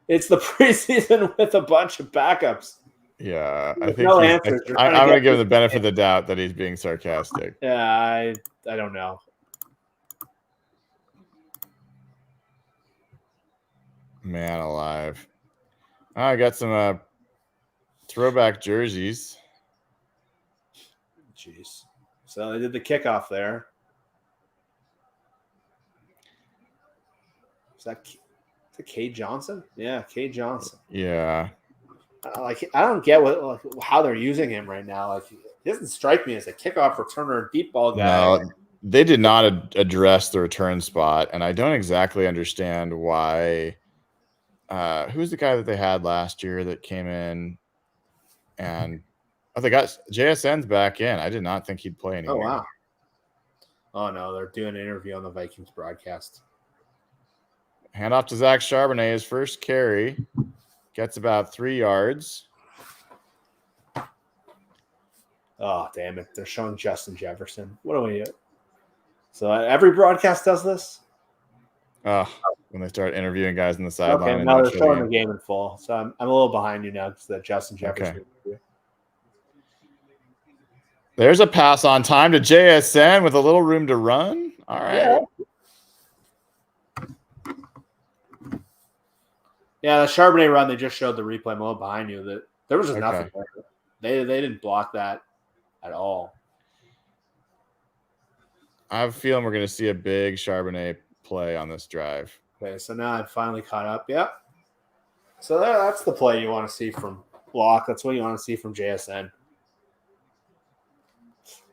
It's the preseason with a bunch of backups. Yeah, I think no answers. I'm going to give him the benefit of the doubt that he's being sarcastic. Yeah, I don't know. Man alive. I got some throwback jerseys. Jeez. So they did the kickoff there. Is that K Johnson? Yeah, K Johnson. Yeah. I don't get how they're using him right now. Like, he doesn't strike me as a kickoff returner, deep ball guy. No, they did not address the return spot, and I don't exactly understand why. Who's the guy that they had last year that came in and they got JSN's back in. I did not think he'd play anymore. Oh, wow. Oh, no, they're doing an interview on the Vikings broadcast. Hand off to Zach Charbonnet, his first carry. Gets about 3 yards. Oh, damn it. They're showing Justin Jefferson. What do we do? So every broadcast does this? When they start interviewing guys in the sideline. Okay, now they're showing the game in full. So I'm a little behind you now because that Justin Jefferson. Okay. There's a pass on time to JSN with a little room to run. All right. Yeah, the Charbonnet run, they just showed the replay. I'm a little behind you. That there was just nothing there. They didn't block that at all. I have a feeling we're going to see a big Charbonnet play on this drive. Okay, so now I'm finally caught up. Yep. So that's the play you want to see from Block. That's what you want to see from JSN.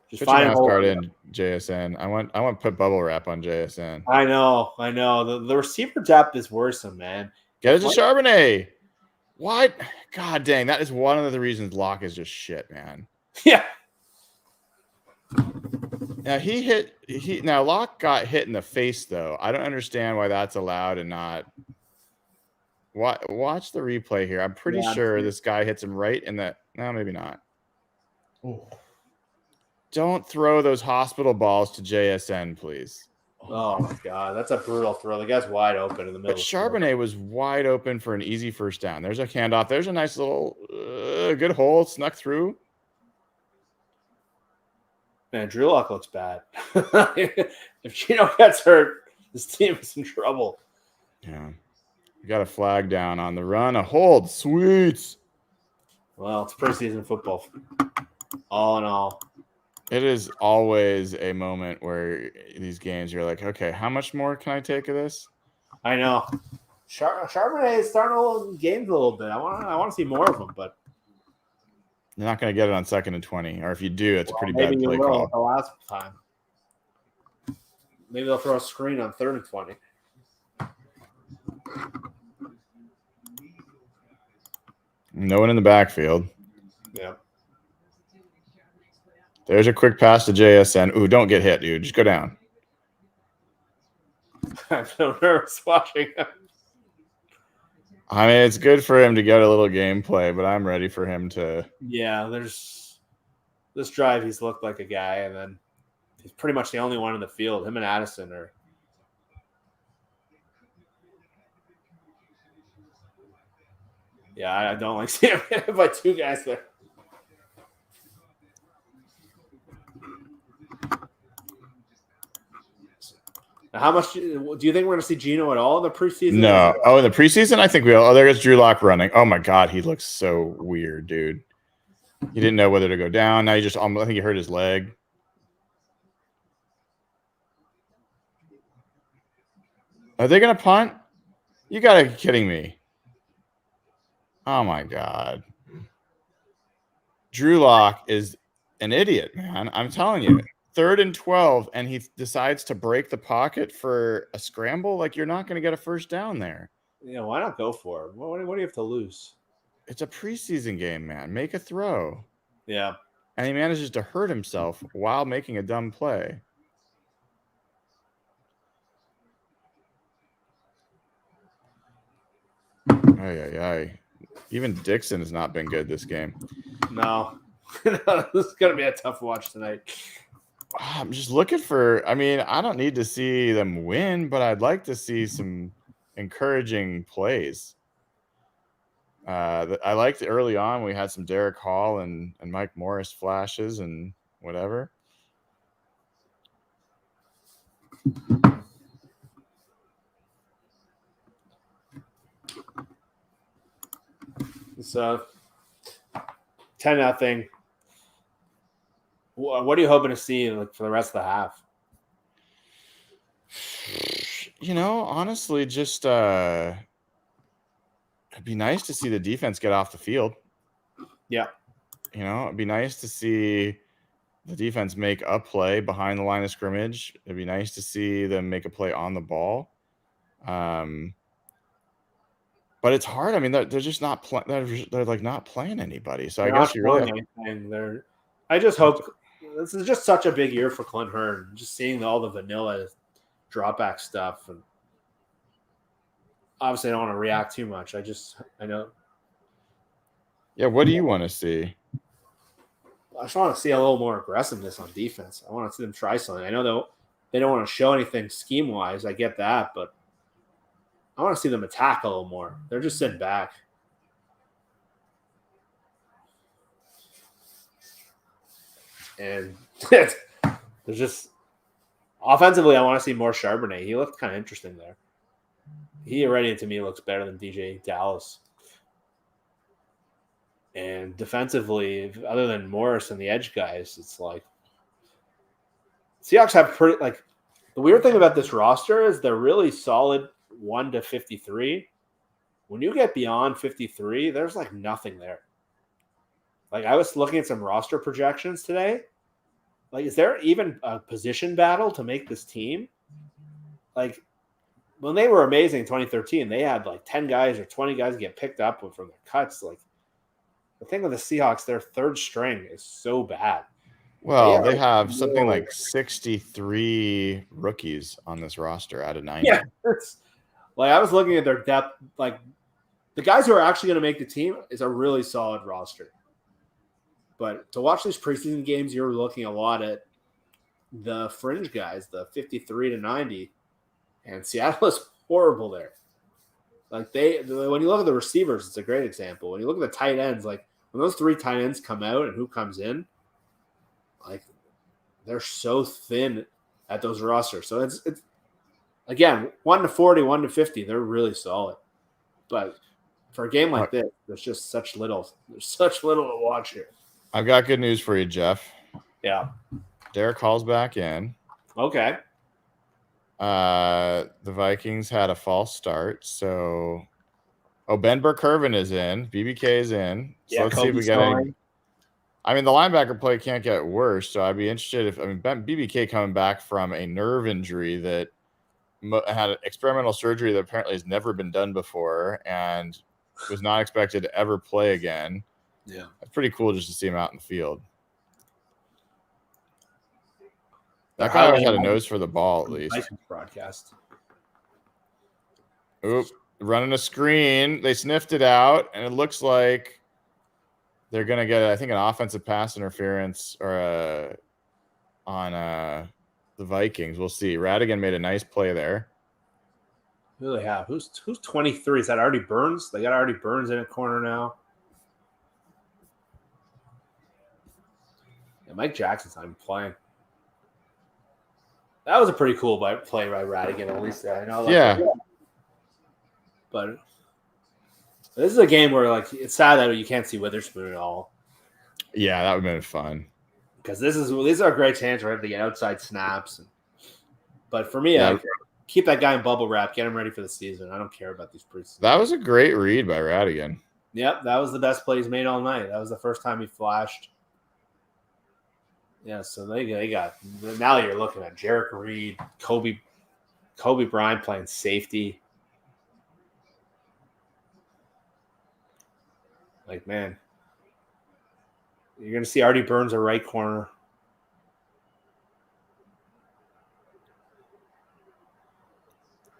Just find a guard in JSN. I want to put bubble wrap on JSN. I know. The receiver depth is worrisome, man. Get it to Charbonnet. What? God dang, that is one of the reasons Locke is just shit, man. Yeah. Now Locke got hit in the face though. I don't understand why that's allowed and not. Watch the replay here. I'm pretty sure this guy hits him right in the. No, maybe not. Oh. Don't throw those hospital balls to JSN, please. Oh my God, that's a brutal throw. The guy's wide open in the middle. But Charbonnet was wide open for an easy first down. There's a handoff. There's a nice little good hole snuck through. Man, Drew Lock looks bad. If Gino gets hurt, this team is in trouble. Yeah. We got a flag down on the run. A hold. Sweet. Well, it's preseason football. All in all. It is always a moment where these games you're like, okay, how much more can I take of this? I know. Charbonnet is starting to games a little bit. I want to see more of him, but you're not going to get it on 2nd and 20. Or if you do, it's a pretty bad play call. The last time. Maybe they'll throw a screen on 3rd and 20. No one in the backfield. Yeah. There's a quick pass to JSN. Ooh, don't get hit, dude. Just go down. I'm so nervous watching him. I mean, it's good for him to get a little gameplay, but I'm ready for him to. Yeah, there's this drive. He's looked like a guy, and then he's pretty much the only one in the field. Him and Addison are. Yeah, I don't like seeing him hit by two guys there. Now, how much do you think we're going to see Gino at all in the preseason? No. Oh, in the preseason, I think we will. Oh, there goes Drew Lock running. Oh, my God. He looks so weird, dude. He didn't know whether to go down. Now I think he hurt his leg. Are they going to punt? You got to be kidding me. Oh, my God. Drew Lock is an idiot, man. I'm telling you. 3rd and 12, and he decides to break the pocket for a scramble. Like, you're not going to get a first down there. Yeah, why not go for it? What do you have to lose? It's a preseason game, man. Make a throw. Yeah. And he manages to hurt himself while making a dumb play. Ay. Even Dixon has not been good this game. No. This is going to be a tough watch tonight. I'm just looking for, I mean, I don't need to see them win, but I'd like to see some encouraging plays. I liked early on we had some Derek Hall and Mike Morris flashes and whatever. It's 10-0. What are you hoping to see for the rest of the half? Honestly, just it'd be nice to see the defense get off the field. Yeah. It'd be nice to see the defense make a play behind the line of scrimmage. It'd be nice to see them make a play on the ball. But it's hard. I mean, they're just not playing. They're like not playing anybody. So I guess you really. I just hope this is just such a big year for Clint Hearn. Just seeing all the vanilla dropback stuff, and obviously I don't want to react too much. I know. Yeah, what do you want to see? I just want to see a little more aggressiveness on defense. I want to see them try something. I know they don't want to show anything scheme wise. I get that, but I want to see them attack a little more. They're just sitting back. And there's just offensively, I want to see more Charbonnet. He looked kind of interesting there. He already, to me, looks better than DJ Dallas. And defensively, other than Morris and the edge guys, it's like Seahawks have pretty the weird thing about this roster is they're really solid 1 to 53. When you get beyond 53, there's nothing there. I was looking at some roster projections today. Is there even a position battle to make this team? when they were amazing in 2013, they had like 10 guys or 20 guys get picked up from their cuts. Like the thing with the Seahawks, their third string is so bad. Well, they have something like 63 rookies on this roster out of 90. Yeah, like I was looking at their depth. Like the guys who are actually going to make the team is a really solid roster. But to watch these preseason games, you're looking a lot at the fringe guys, the 53 to 90, and Seattle is horrible there. Like when you look at the receivers, it's a great example. When you look at the tight ends, like when those 3 tight ends come out and who comes in, like they're so thin at those rosters. So it's again 1 to 40, 1 to 50. They're really solid, but for a game like this, there's just such little. There's such little to watch here. I've got good news for you, Jeff. Yeah. Derek Hall's back in. Okay. The Vikings had a false start, so Ben Burke-Kirven is in. BBK is in. So let's see if we get any. I mean, the linebacker play can't get worse, so I'd be interested if BBK coming back from a nerve injury that had experimental surgery that apparently has never been done before and was not expected to ever play again. Yeah, it's pretty cool just to see him out in the field. That guy always had a nose for the ball, at least. Broadcast. Oop, running a screen. They sniffed it out, and it looks like they're going to get, I think, an offensive pass interference or on the Vikings. We'll see. Radigan made a nice play there. Who do they have? Who's 23? Is that Artie Burns? They got Artie Burns in a corner now. Yeah, Mike Jackson's not even playing. That was a pretty cool play by Radigan, at least. I know. Like, yeah. But this is a game where, like, it's sad that you can't see Witherspoon at all. Yeah, that would have been fun. Because these are a great chance for him to get outside snaps. But for me, yeah. Keep that guy in bubble wrap. Get him ready for the season. I don't care about these preseason. That was a great read by Radigan. Yep, that was the best play he's made all night. That was the first time he flashed. Yeah, so they got – now you're looking at Jarek Reed, Kobe Bryant playing safety. Like, man, you're going to see Artie Burns a right corner.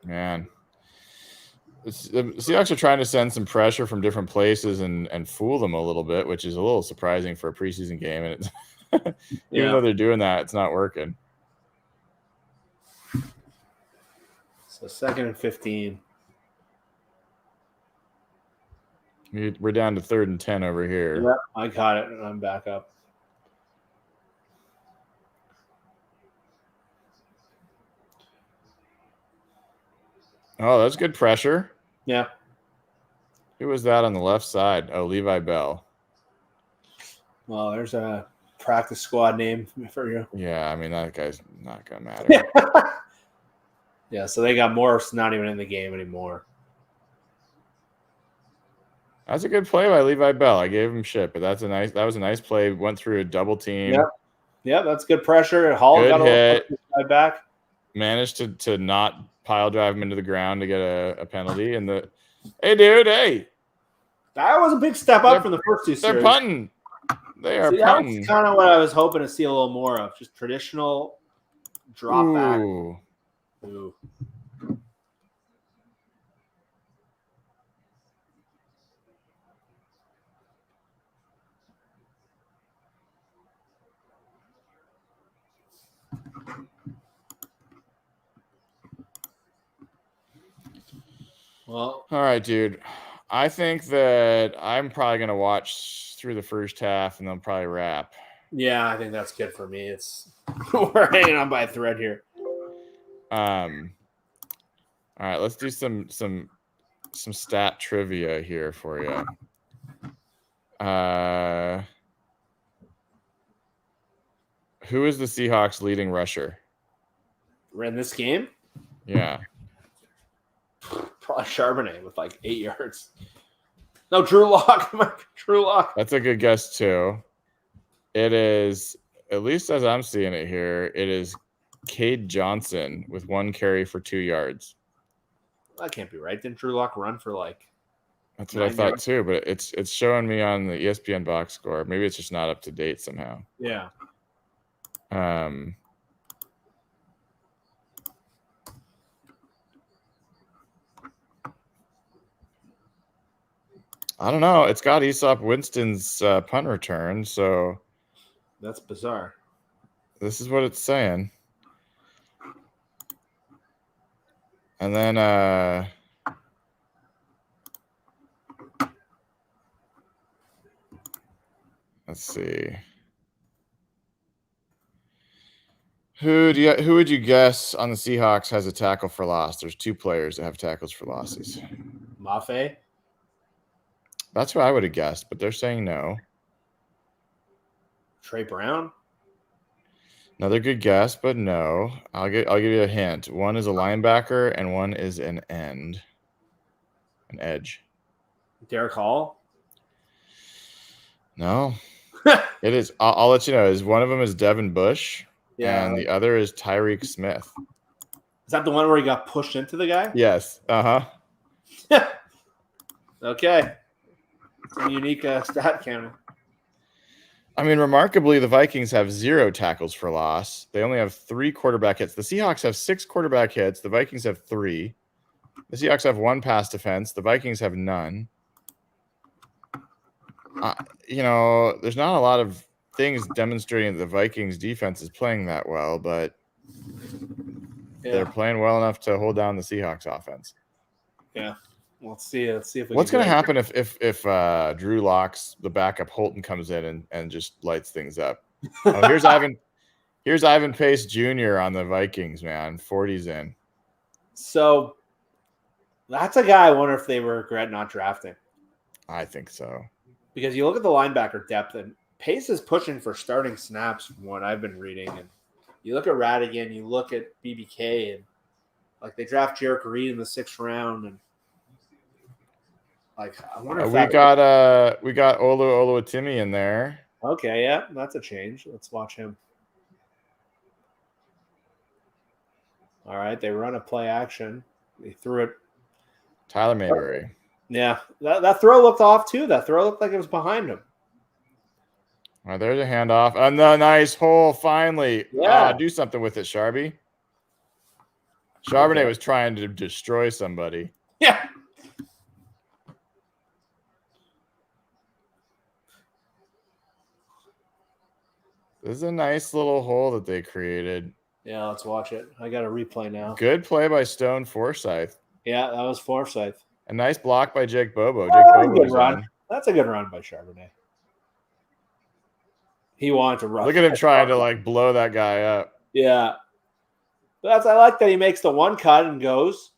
Man. The Seahawks are trying to send some pressure from different places and fool them a little bit, which is a little surprising for a preseason game. And it's even though they're doing that, it's not working. So 2nd and 15. We're down to 3rd and 10 over here. Yep, I got it, and I'm back up. Oh, that's good pressure. Yeah. Who was that on the left side? Oh, Levi Bell. Well, there's a practice squad name for you. Yeah, I mean, that guy's not going to matter. Yeah, so they got Morris not even in the game anymore. That's a good play by Levi Bell. I gave him shit, but that was a nice play. Went through a double team. Yeah, that's good pressure. Hall good got hit. A back. Managed to not pile drive him into the ground to get a penalty. And hey, dude, hey. That was a big step up from the first two series. They're punting. They are punting. That's kind of what I was hoping to see a little more of. Just traditional drop back. Ooh. Well, all right, dude. I think that I'm probably going to watch through the first half and then probably wrap. Yeah, I think that's good for me. We're hanging on by a thread here. All right, let's do some stat trivia here for you. Who is the Seahawks' leading rusher? In this game? Yeah. Probably Charbonnet with like 8 yards. No, Drew Lock. Drew Lock. That's a good guess, too. It is, at least as I'm seeing it here, it is Cade Johnson with 1 carry for 2 yards. That can't be right. Didn't Drew Lock run for like? That's what I thought too, but it's showing me on the ESPN box score. Maybe it's just not up to date somehow. Yeah. I don't know. It's got Aesop Winston's punt return, so that's bizarre. This is what it's saying. And then let's see. Who would you guess on the Seahawks has a tackle for loss? There's 2 players that have tackles for losses. Mafe? That's what I would have guessed, but they're saying no. Trey Brown? Another good guess, but no. I'll give you a hint. One is a linebacker and one is an end. An edge. Derek Hall? No. It is. I'll let you know. One of them is Devin Bush, and the other is Tyreek Smith. Is that the one where he got pushed into the guy? Yes. Uh-huh. Okay. Some unique stat camera. I mean, remarkably, the Vikings have 0 tackles for loss. They only have 3 quarterback hits. The Seahawks have 6 quarterback hits. The Vikings have 3. The Seahawks have 1 pass defense. The Vikings have none. There's not a lot of things demonstrating that the Vikings defense is playing that well, but they're playing well enough to hold down the Seahawks offense. Yeah. Let's see if we what's going to happen if Drew Lock's the backup Holton comes in and just lights things up. Oh, here's Ivan Pace Jr. on the Vikings, man. 40's in. So that's a guy I wonder if they regret not drafting. I think so. Because you look at the linebacker depth, and Pace is pushing for starting snaps from what I've been reading. And you look at Radigan, you look at BBK, and like they draft Jarek Reed in the 6th round, and like I wonder if we got Oluwatimi in there. Okay, yeah, that's a change. Let's watch him. All right, they run a play action. They threw it. Tyler Mayberry. Yeah, that throw looked off too. That throw looked like it was behind him. All right, there's a handoff. And the nice hole, finally. Yeah. Do something with it, Sharby. Charbonnet was trying to destroy somebody. Yeah. This is a nice little hole that they created. Yeah, let's watch it. I got a replay now. Good play by Stone Forsythe. Yeah, that was Forsythe. A nice block by Jake Bobo. Good run. That's a good run by Charbonnet. He wanted to run. Look at him trying to blow that guy up. Yeah. But I like that he makes the one cut and goes.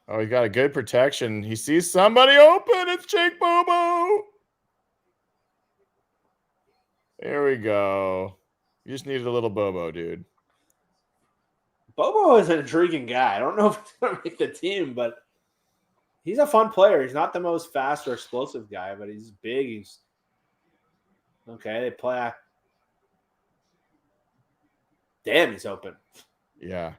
Oh, he got a good protection. He sees somebody open. It's Jake Bobo. There we go. You just needed a little Bobo, dude. Bobo is an intriguing guy. I don't know if he's going to make the team, but he's a fun player. He's not the most fast or explosive guy, but he's big. He's okay. They play. Damn, he's open. Yeah.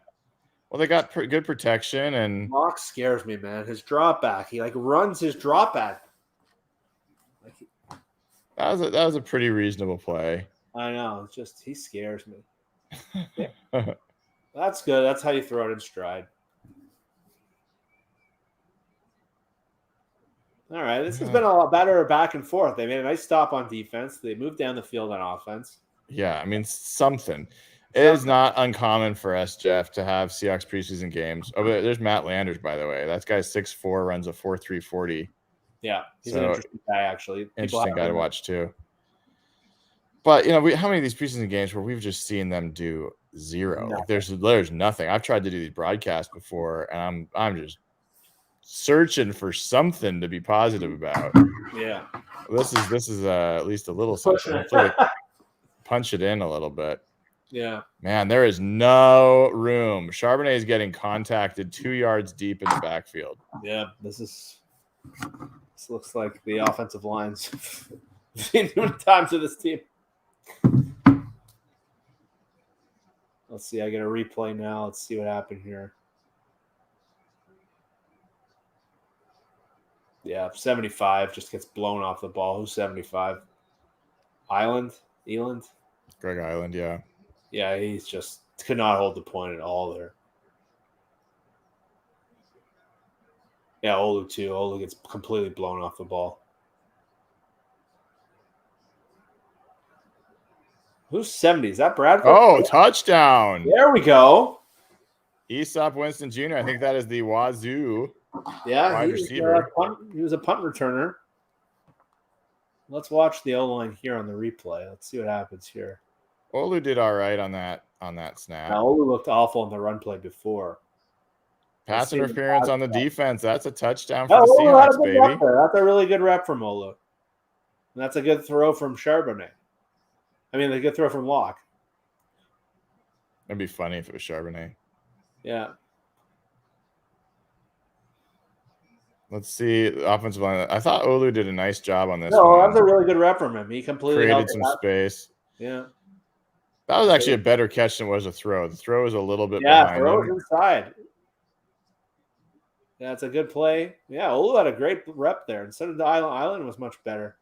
Well, they got good protection, and Mox scares me, man. His drop back. He runs his drop back. That was a pretty reasonable play. I know. It's just he scares me. Yeah. That's good. That's how you throw it in stride. All right. This has been a lot better back and forth. They made a nice stop on defense. They moved down the field on offense. Yeah, I mean, something. It is not uncommon for us, Jeff, to have Seahawks preseason games. Oh, but there's Matt Landers, by the way. That guy's 6'4", runs a 4.3 40. Yeah, he's an interesting guy, actually. Interesting guy to watch, too. But, how many of these preseason games where we've just seen them do zero? There's nothing. I've tried to do these broadcasts before, and I'm just searching for something to be positive about. Yeah. This is at least a little something. Hopefully punch it in a little bit. Yeah. Man, there is no room. Charbonnet is getting contacted 2 yards deep in the backfield. Yeah, this looks like the offensive lines. Seen too many times with this team. Let's see. I get a replay now. Let's see what happened here. Yeah, 75 just gets blown off the ball. Who's 75? Eland? Greg Island, yeah. Yeah, he's just could not hold the point at all there. Yeah, Olu too. Olu gets completely blown off the ball. Who's 70? Is that Bradford? Oh, touchdown. There we go. Aesop Winston Jr. I think that is the Wazoo Yeah, wide receiver. He was a punt returner. Let's watch the O-line here on the replay. Let's see what happens here. Olu did all right on that snap. Now, Olu looked awful on the run play before. Pass interference on the defense. That's a touchdown Oh, for the Seahawks, baby. That's a really good rep from Olu. And that's a good throw from Charbonnet. I mean, a good throw from Locke. It'd be funny if it was Charbonnet. Yeah. Let's see the offensive line. I thought Olu did a nice job on this. No, that was a really good rep from him. He completely created some space. Yeah. That was actually a better catch than was a throw. The throw was a little bit behind throw him. Inside. Yeah, it's a good play. Yeah, Olu had a great rep there. Instead of the Island was much better.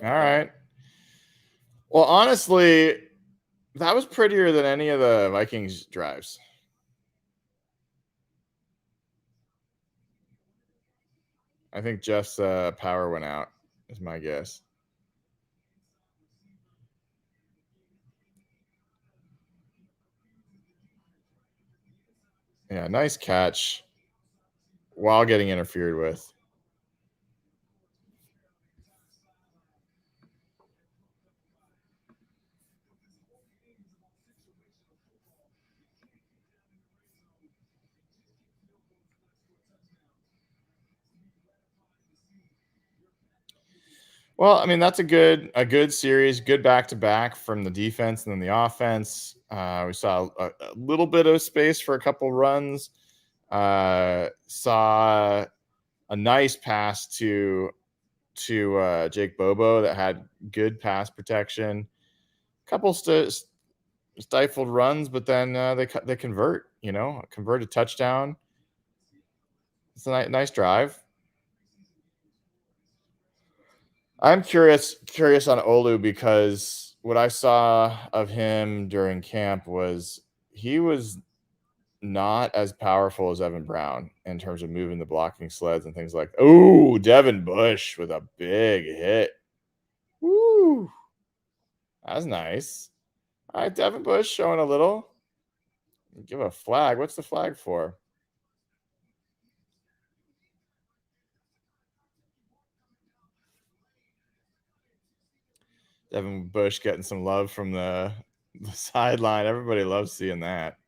All right. Well, honestly, that was prettier than any of the Vikings drives. I think Jeff's power went out, is my guess. Yeah, nice catch while getting interfered with. Well, I mean, that's a good series, good back-to-back from the defense and then the offense. We saw a little bit of space for a couple runs. Saw a nice pass to Jake Bobo that had good pass protection. Couple stifled runs, but then they convert. Converted touchdown. It's a nice drive. I'm curious on Olu because what I saw of him during camp was he was not as powerful as Evan Brown in terms of moving the blocking sleds and things like that. Oh, Devin Bush with a big hit. Woo. That's nice. All right, Devin Bush showing a little. Give a flag. What's the flag for? Devin Bush getting some love from the sideline. Everybody loves seeing that.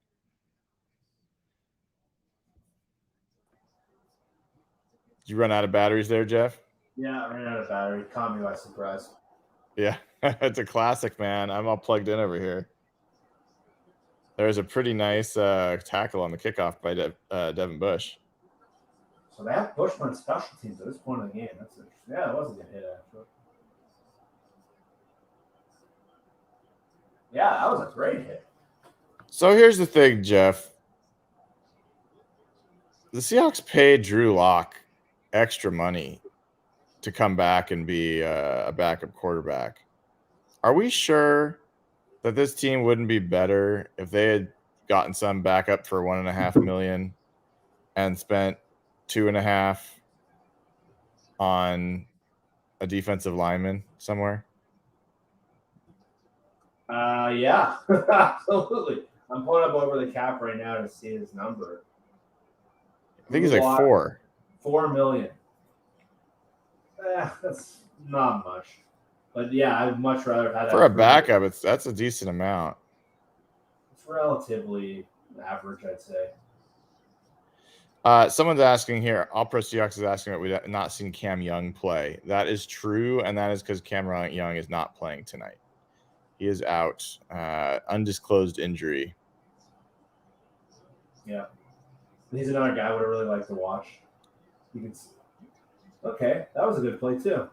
Did you run out of batteries there, Jeff? Yeah, I ran out of battery. Caught me by surprise. Yeah, it's a classic, man. I'm all plugged in over here. There's a pretty nice tackle on the kickoff by Devin Bush. So they have Bushman special teams at this point in the game. That's interesting. Yeah, that was a good hit, actually. Yeah, that was a great hit. So here's the thing, Jeff. The Seahawks paid Drew Lock extra money to come back and be a backup quarterback. Are we sure that this team wouldn't be better if they had gotten some backup for $1.5 million and spent $2.5 million on a defensive lineman somewhere? Yeah, absolutely. I'm pulling up over the cap right now to see his number. I think he's like $4 million. That's not much. But yeah, I'd much rather have had for a backup. That's a decent amount. It's relatively average, I'd say. Someone's asking here. All Pro Seahawks is asking that we've not seen Cam Young play. That is true, and that is because Cam Young is not playing tonight. He is out, undisclosed injury. Yeah, he's another guy I would really like to watch. You can. Okay, that was a good play too.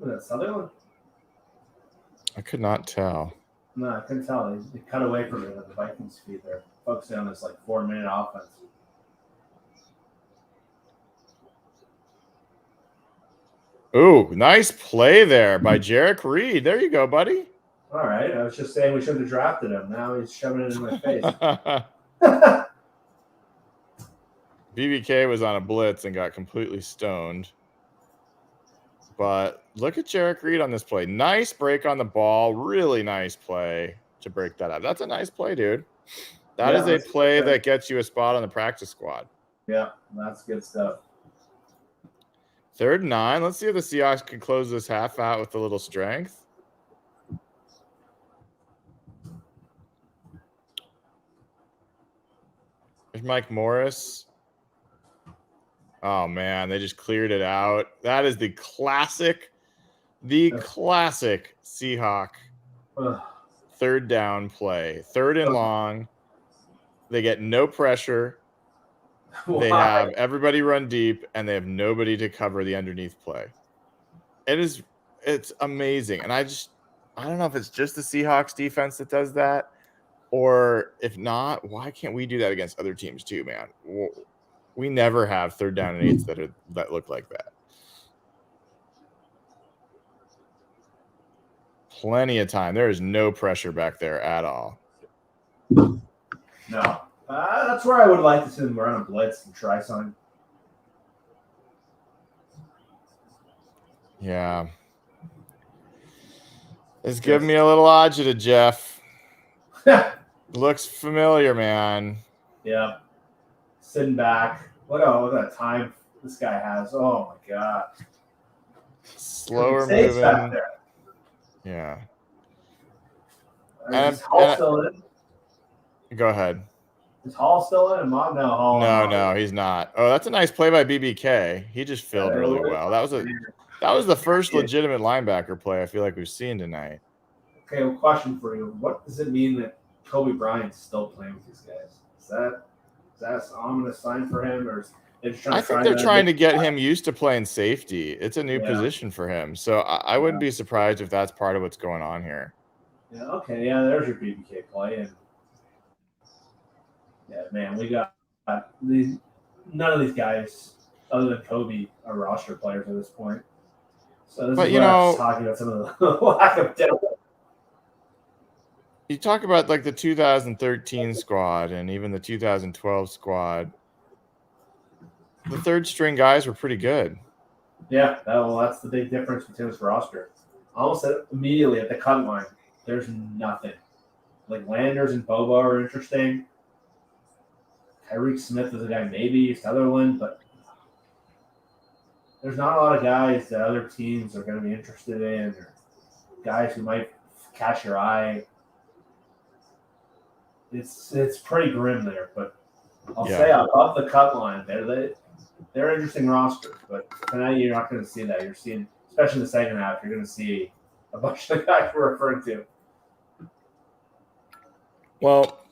Was that Sutherland? I could not tell. No, I couldn't tell. They cut away from it at the Vikings feed there, focusing on this like 4-minute offense. Ooh, nice play there by Jarek Reed. There you go, buddy. All right. I was just saying we should have drafted him. Now he's shoving it in my face. BBK was on a blitz and got completely stoned. But look at Jarek Reed on this play. Nice break on the ball. Really nice play to break that up. That's a nice play, dude. That is a play that gets you a spot on the practice squad. Yeah, that's good stuff. 3rd and 9. Let's see if the Seahawks can close this half out with a little strength. There's Mike Morris. Oh, man, they just cleared it out. That is the classic Seahawk 3rd down play. 3rd and long. They get no pressure. They have everybody run deep, and they have nobody to cover the underneath play. It's amazing. And I don't know if it's just the Seahawks defense that does that, or if not, why can't we do that against other teams too, man? We never have 3rd down and 8s that look like that. Plenty of time. There is no pressure back there at all. No. That's where I would like to see them run a blitz and try something. Yeah. It's giving me a little agita, Jeff. Looks familiar, man. Yeah. Sitting back. Look at time this guy has. Oh, my God. Slower moving. Back there. Yeah. Is Hall still in? Go ahead. Is Hall still in? No, he's not. Oh, that's a nice play by BBK. He just filled really well. That was the first legitimate linebacker play I feel like we've seen tonight. Okay, well, question for you. What does it mean that Kobe Bryant's still playing with these guys? Is that an ominous sign for him, or I think they're trying to get him used to playing safety. It's a new position for him. So I wouldn't be surprised if that's part of what's going on here. Yeah, okay. Yeah, there's your BBK play. And yeah, man, we got these. None of these guys, other than Kobe, are roster players at this point. So this is what I was talking about some of the lack of depth. You talk about like the 2013 squad and even the 2012 squad. The 3rd string guys were pretty good. Yeah, that's the big difference between this roster. Almost immediately at the cut line, there's nothing. Like Landers and Bobo are interesting. Tyreek Smith is a guy, maybe Sutherland, but there's not a lot of guys that other teams are going to be interested in, or guys who might catch your eye. It's pretty grim there, but I'll say above the cut line, they're interesting rosters. But tonight you're not going to see that. You're seeing, especially in the second half, you're going to see a bunch of the guys we're referring to. Well,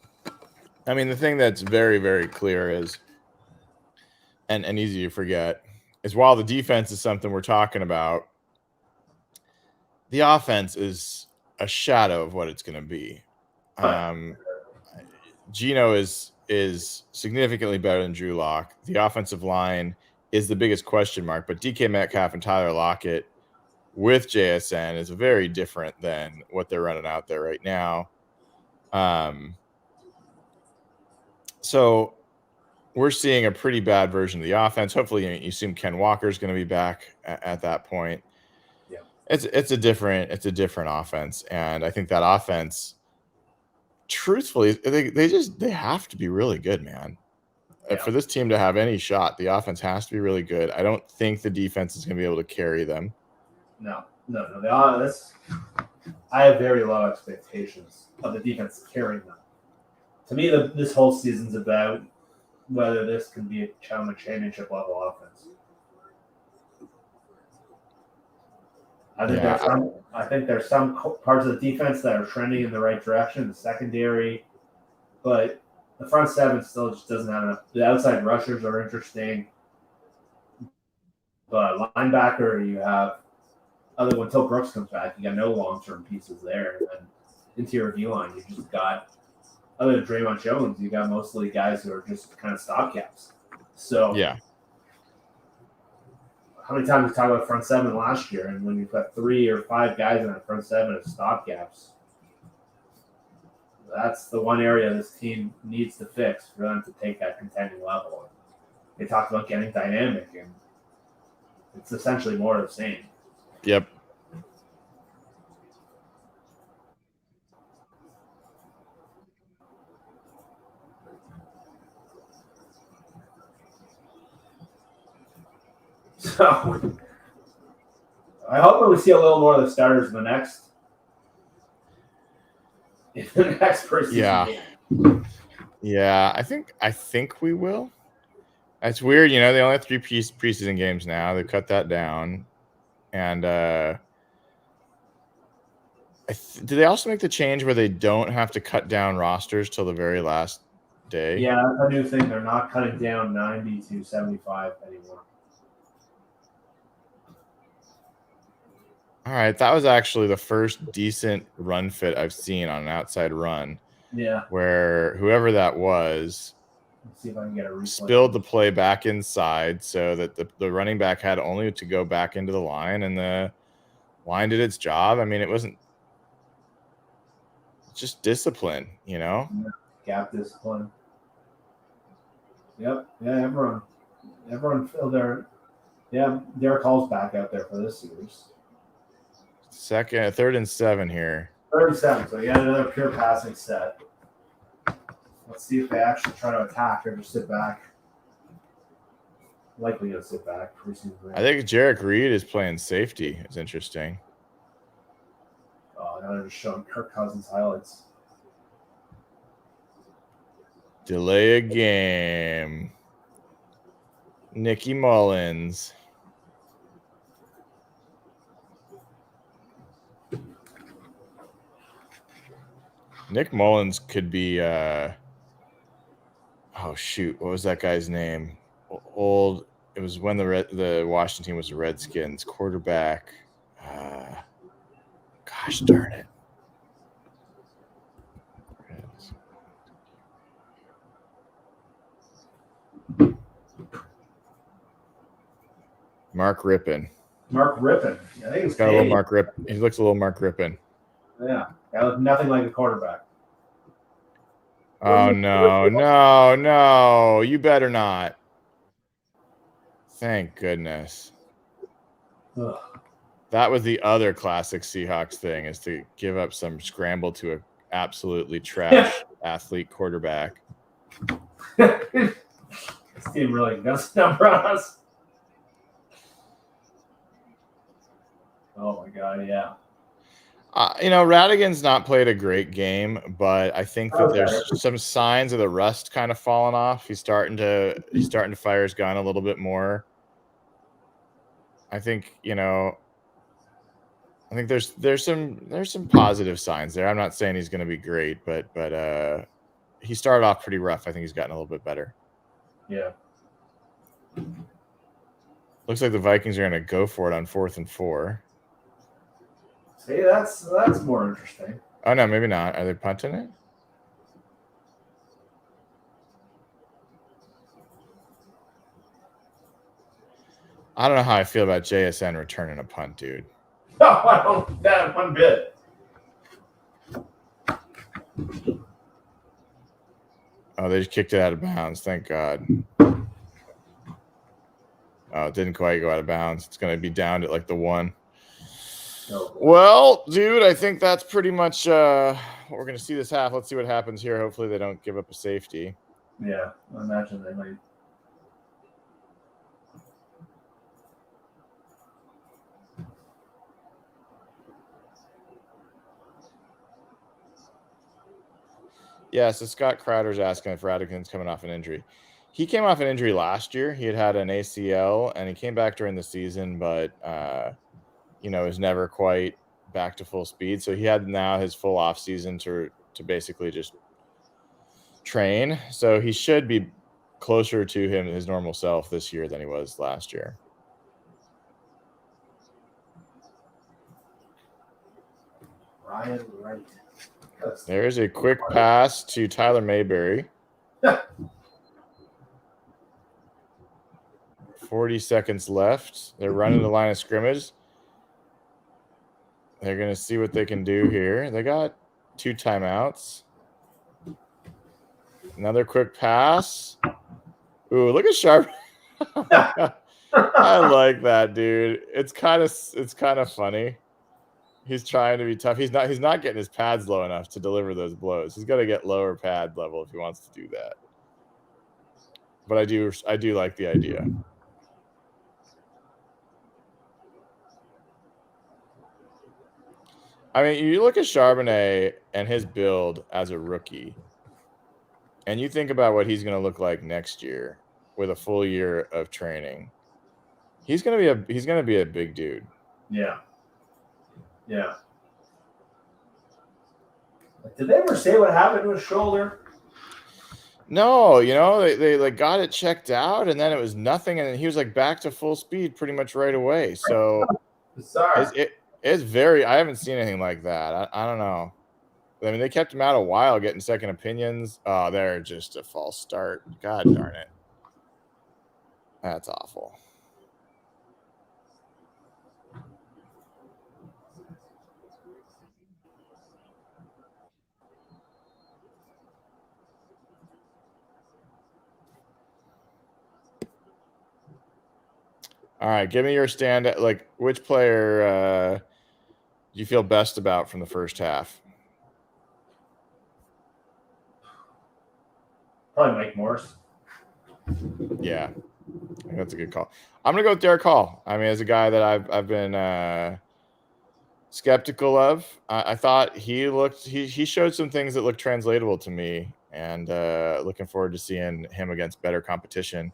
I mean, the thing that's very, very clear is, and easy to forget, is while the defense is something we're talking about, the offense is a shadow of what it's going to be. Geno is significantly better than Drew Lock. The offensive line is the biggest question mark, but DK Metcalf and Tyler Lockett with JSN is very different than what they're running out there right now. So we're seeing a pretty bad version of the offense. Hopefully, you assume Ken Walker is going to be back at that point. Yeah, it's a different offense, and I think that offense, truthfully, they have to be really good, man. Yeah. For this team to have any shot, the offense has to be really good. I don't think the defense is going to be able to carry them. No. I have very low expectations of the defense carrying them. To me, this whole season's about whether this can be a championship level offense. I think there's some parts of the defense that are trending in the right direction, the secondary, but the front seven still just doesn't have enough. The outside rushers are interesting, but linebacker, you have other than until Brooks comes back, you got no long-term pieces there. And then interior D-line, you just got, other than Draymond Jones, you got mostly guys who are just kind of stopgaps. So Yeah. How many times we talked about front seven last year, and when you've got 3 or 5 guys in that front seven as stopgaps, that's the one area this team needs to fix for them to take that contending level. They talked about getting dynamic, and it's essentially more of the same. Yep. So I hope we see a little more of the starters in the next preseason game. Yeah, I think we will. That's weird, they only have 3 preseason games now. They cut that down, and did they also make the change where they don't have to cut down rosters till the very last day? Yeah, that's a new thing. They're not cutting down 90 to 75 anymore. All right, that was actually the first decent run fit I've seen on an outside run. Yeah. Where whoever that was, let's see if I can get a replay. Spilled the play back inside so that the running back had only to go back into the line, and the line did its job. I mean, it wasn't just discipline, Yeah, gap discipline. Yep. Yeah, everyone filled their. Yeah, Derek Hall's back out there for this series. 3rd and 7 here. 37. So you got another pure passing set. Let's see if they actually try to attack or just sit back. Likely going to sit back. I think Jarek Reed is playing safety. It's interesting. Oh, now they're just showing Kirk Cousins highlights. Delay a game. Nicky Mullins. Nick Mullins could be oh shoot, what was that guy's name? Old. It was when the Washington team was the Redskins. Quarterback. Gosh darn it. Mark Rippon. Mark Rippon. I think it's got a little Mark Rippon. He looks a little Mark Rippon. Yeah. That looked nothing like a quarterback. Oh, no. You better not. Thank goodness. Ugh. That was the other classic Seahawks thing, is to give up some scramble to an absolutely trash athlete quarterback. This team really does number on us. Oh, my God, yeah. Radigan's not played a great game, but I think that there's some signs of the rust kind of falling off. He's starting to fire his gun a little bit more. I think, there's some positive signs there. I'm not saying he's going to be great, but he started off pretty rough. I think he's gotten a little bit better. Yeah. Looks like the Vikings are going to go for it on 4th and 4. See, that's more interesting. Oh, no, maybe not. Are they punting it? I don't know how I feel about JSN returning a punt, dude. No, I don't that one bit. Oh, they just kicked it out of bounds. Thank God. Oh, it didn't quite go out of bounds. It's going to be down at like the 1. No. Well, dude, I think that's pretty much what we're going to see this half. Let's see what happens here. Hopefully they don't give up a safety. Yeah, I imagine they might. Yeah, so Scott Crowder's asking if Radigan's coming off an injury. He came off an injury last year. He had an ACL, and he came back during the season, but is never quite back to full speed. So he had now his full off season to basically just train. So he should be closer to his normal self this year than he was last year. Ryan Wright. There's a quick pass to Tyler Mayberry. 40 seconds left. They're running the line of scrimmage. They're going to see what they can do here. They got 2 timeouts. Another quick pass. Ooh, look at Sharp. I like that, dude. It's kind of funny. He's trying to be tough. He's not getting his pads low enough to deliver those blows. He's got to get lower pad level if he wants to do that. But I do like the idea. I mean, you look at Charbonnet and his build as a rookie, and you think about what he's going to look like next year with a full year of training. He's going to be a big dude. Yeah. Yeah. Did they ever say what happened to his shoulder? No, they like got it checked out, and then it was nothing, and then he was like back to full speed pretty much right away. So it's very. I haven't seen anything like that. I don't know. I mean, they kept him out a while, getting second opinions. Oh, they're just a false start. God darn it. That's awful. All right, give me your stand. Like, which player do you feel best about from the first half? Probably Mike Morris. Yeah, I think that's a good call. I'm gonna go with Derek Hall. I mean, as a guy that I've been skeptical of, I thought he showed some things that looked translatable to me, and looking forward to seeing him against better competition.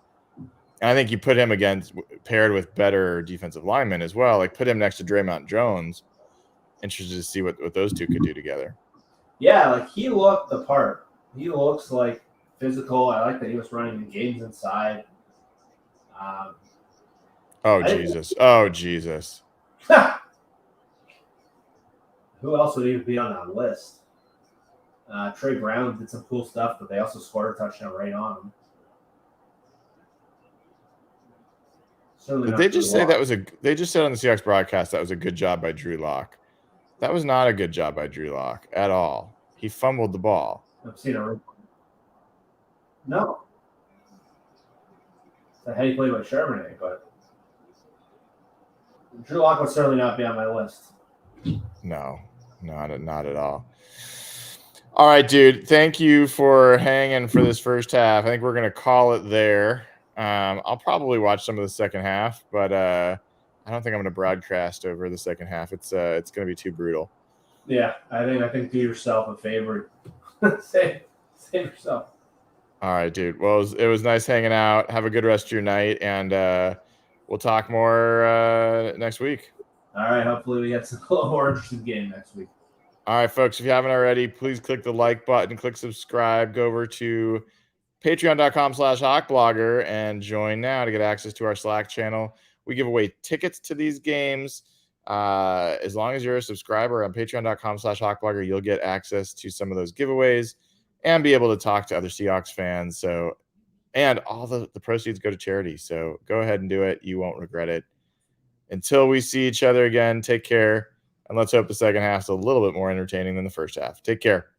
And I think you put him paired with better defensive linemen as well. Like, put him next to Draymond Jones. Interested to see what those two could do together. Yeah, like he looked the part. He looks like physical. I like that he was running the games inside. Oh, Jesus. Who else would even be on that list? Trey Brown did some cool stuff, but they also scored a touchdown right on him. They just said on the Seahawks broadcast that was a good job by Drew Lock. That was not a good job by Drew Lock at all. He fumbled the ball. I've seen a no. It's a heady play by Charbonnet, but Drew Lock would certainly not be on my list. No, not at all. All right, dude. Thank you for hanging for this first half. I think we're gonna call it there. I'll probably watch some of the second half, but I don't think I'm going to broadcast over the second half. It's going to be too brutal. Yeah, I think do yourself a favor. Save yourself. All right, dude. Well, it was nice hanging out. Have a good rest of your night, and we'll talk more next week. All right. Hopefully we get some little more interesting game next week. All right, folks. If you haven't already, please click the like button, click subscribe, go over to patreon.com/hawkblogger and join now to get access to our Slack channel. We give away tickets to these games. As long as you're a subscriber on patreon.com/hawkblogger, you'll get access to some of those giveaways and be able to talk to other Seahawks fans. And all the proceeds go to charity. So go ahead and do it. You won't regret it. Until we see each other again, take care. And let's hope the second half is a little bit more entertaining than the first half. Take care.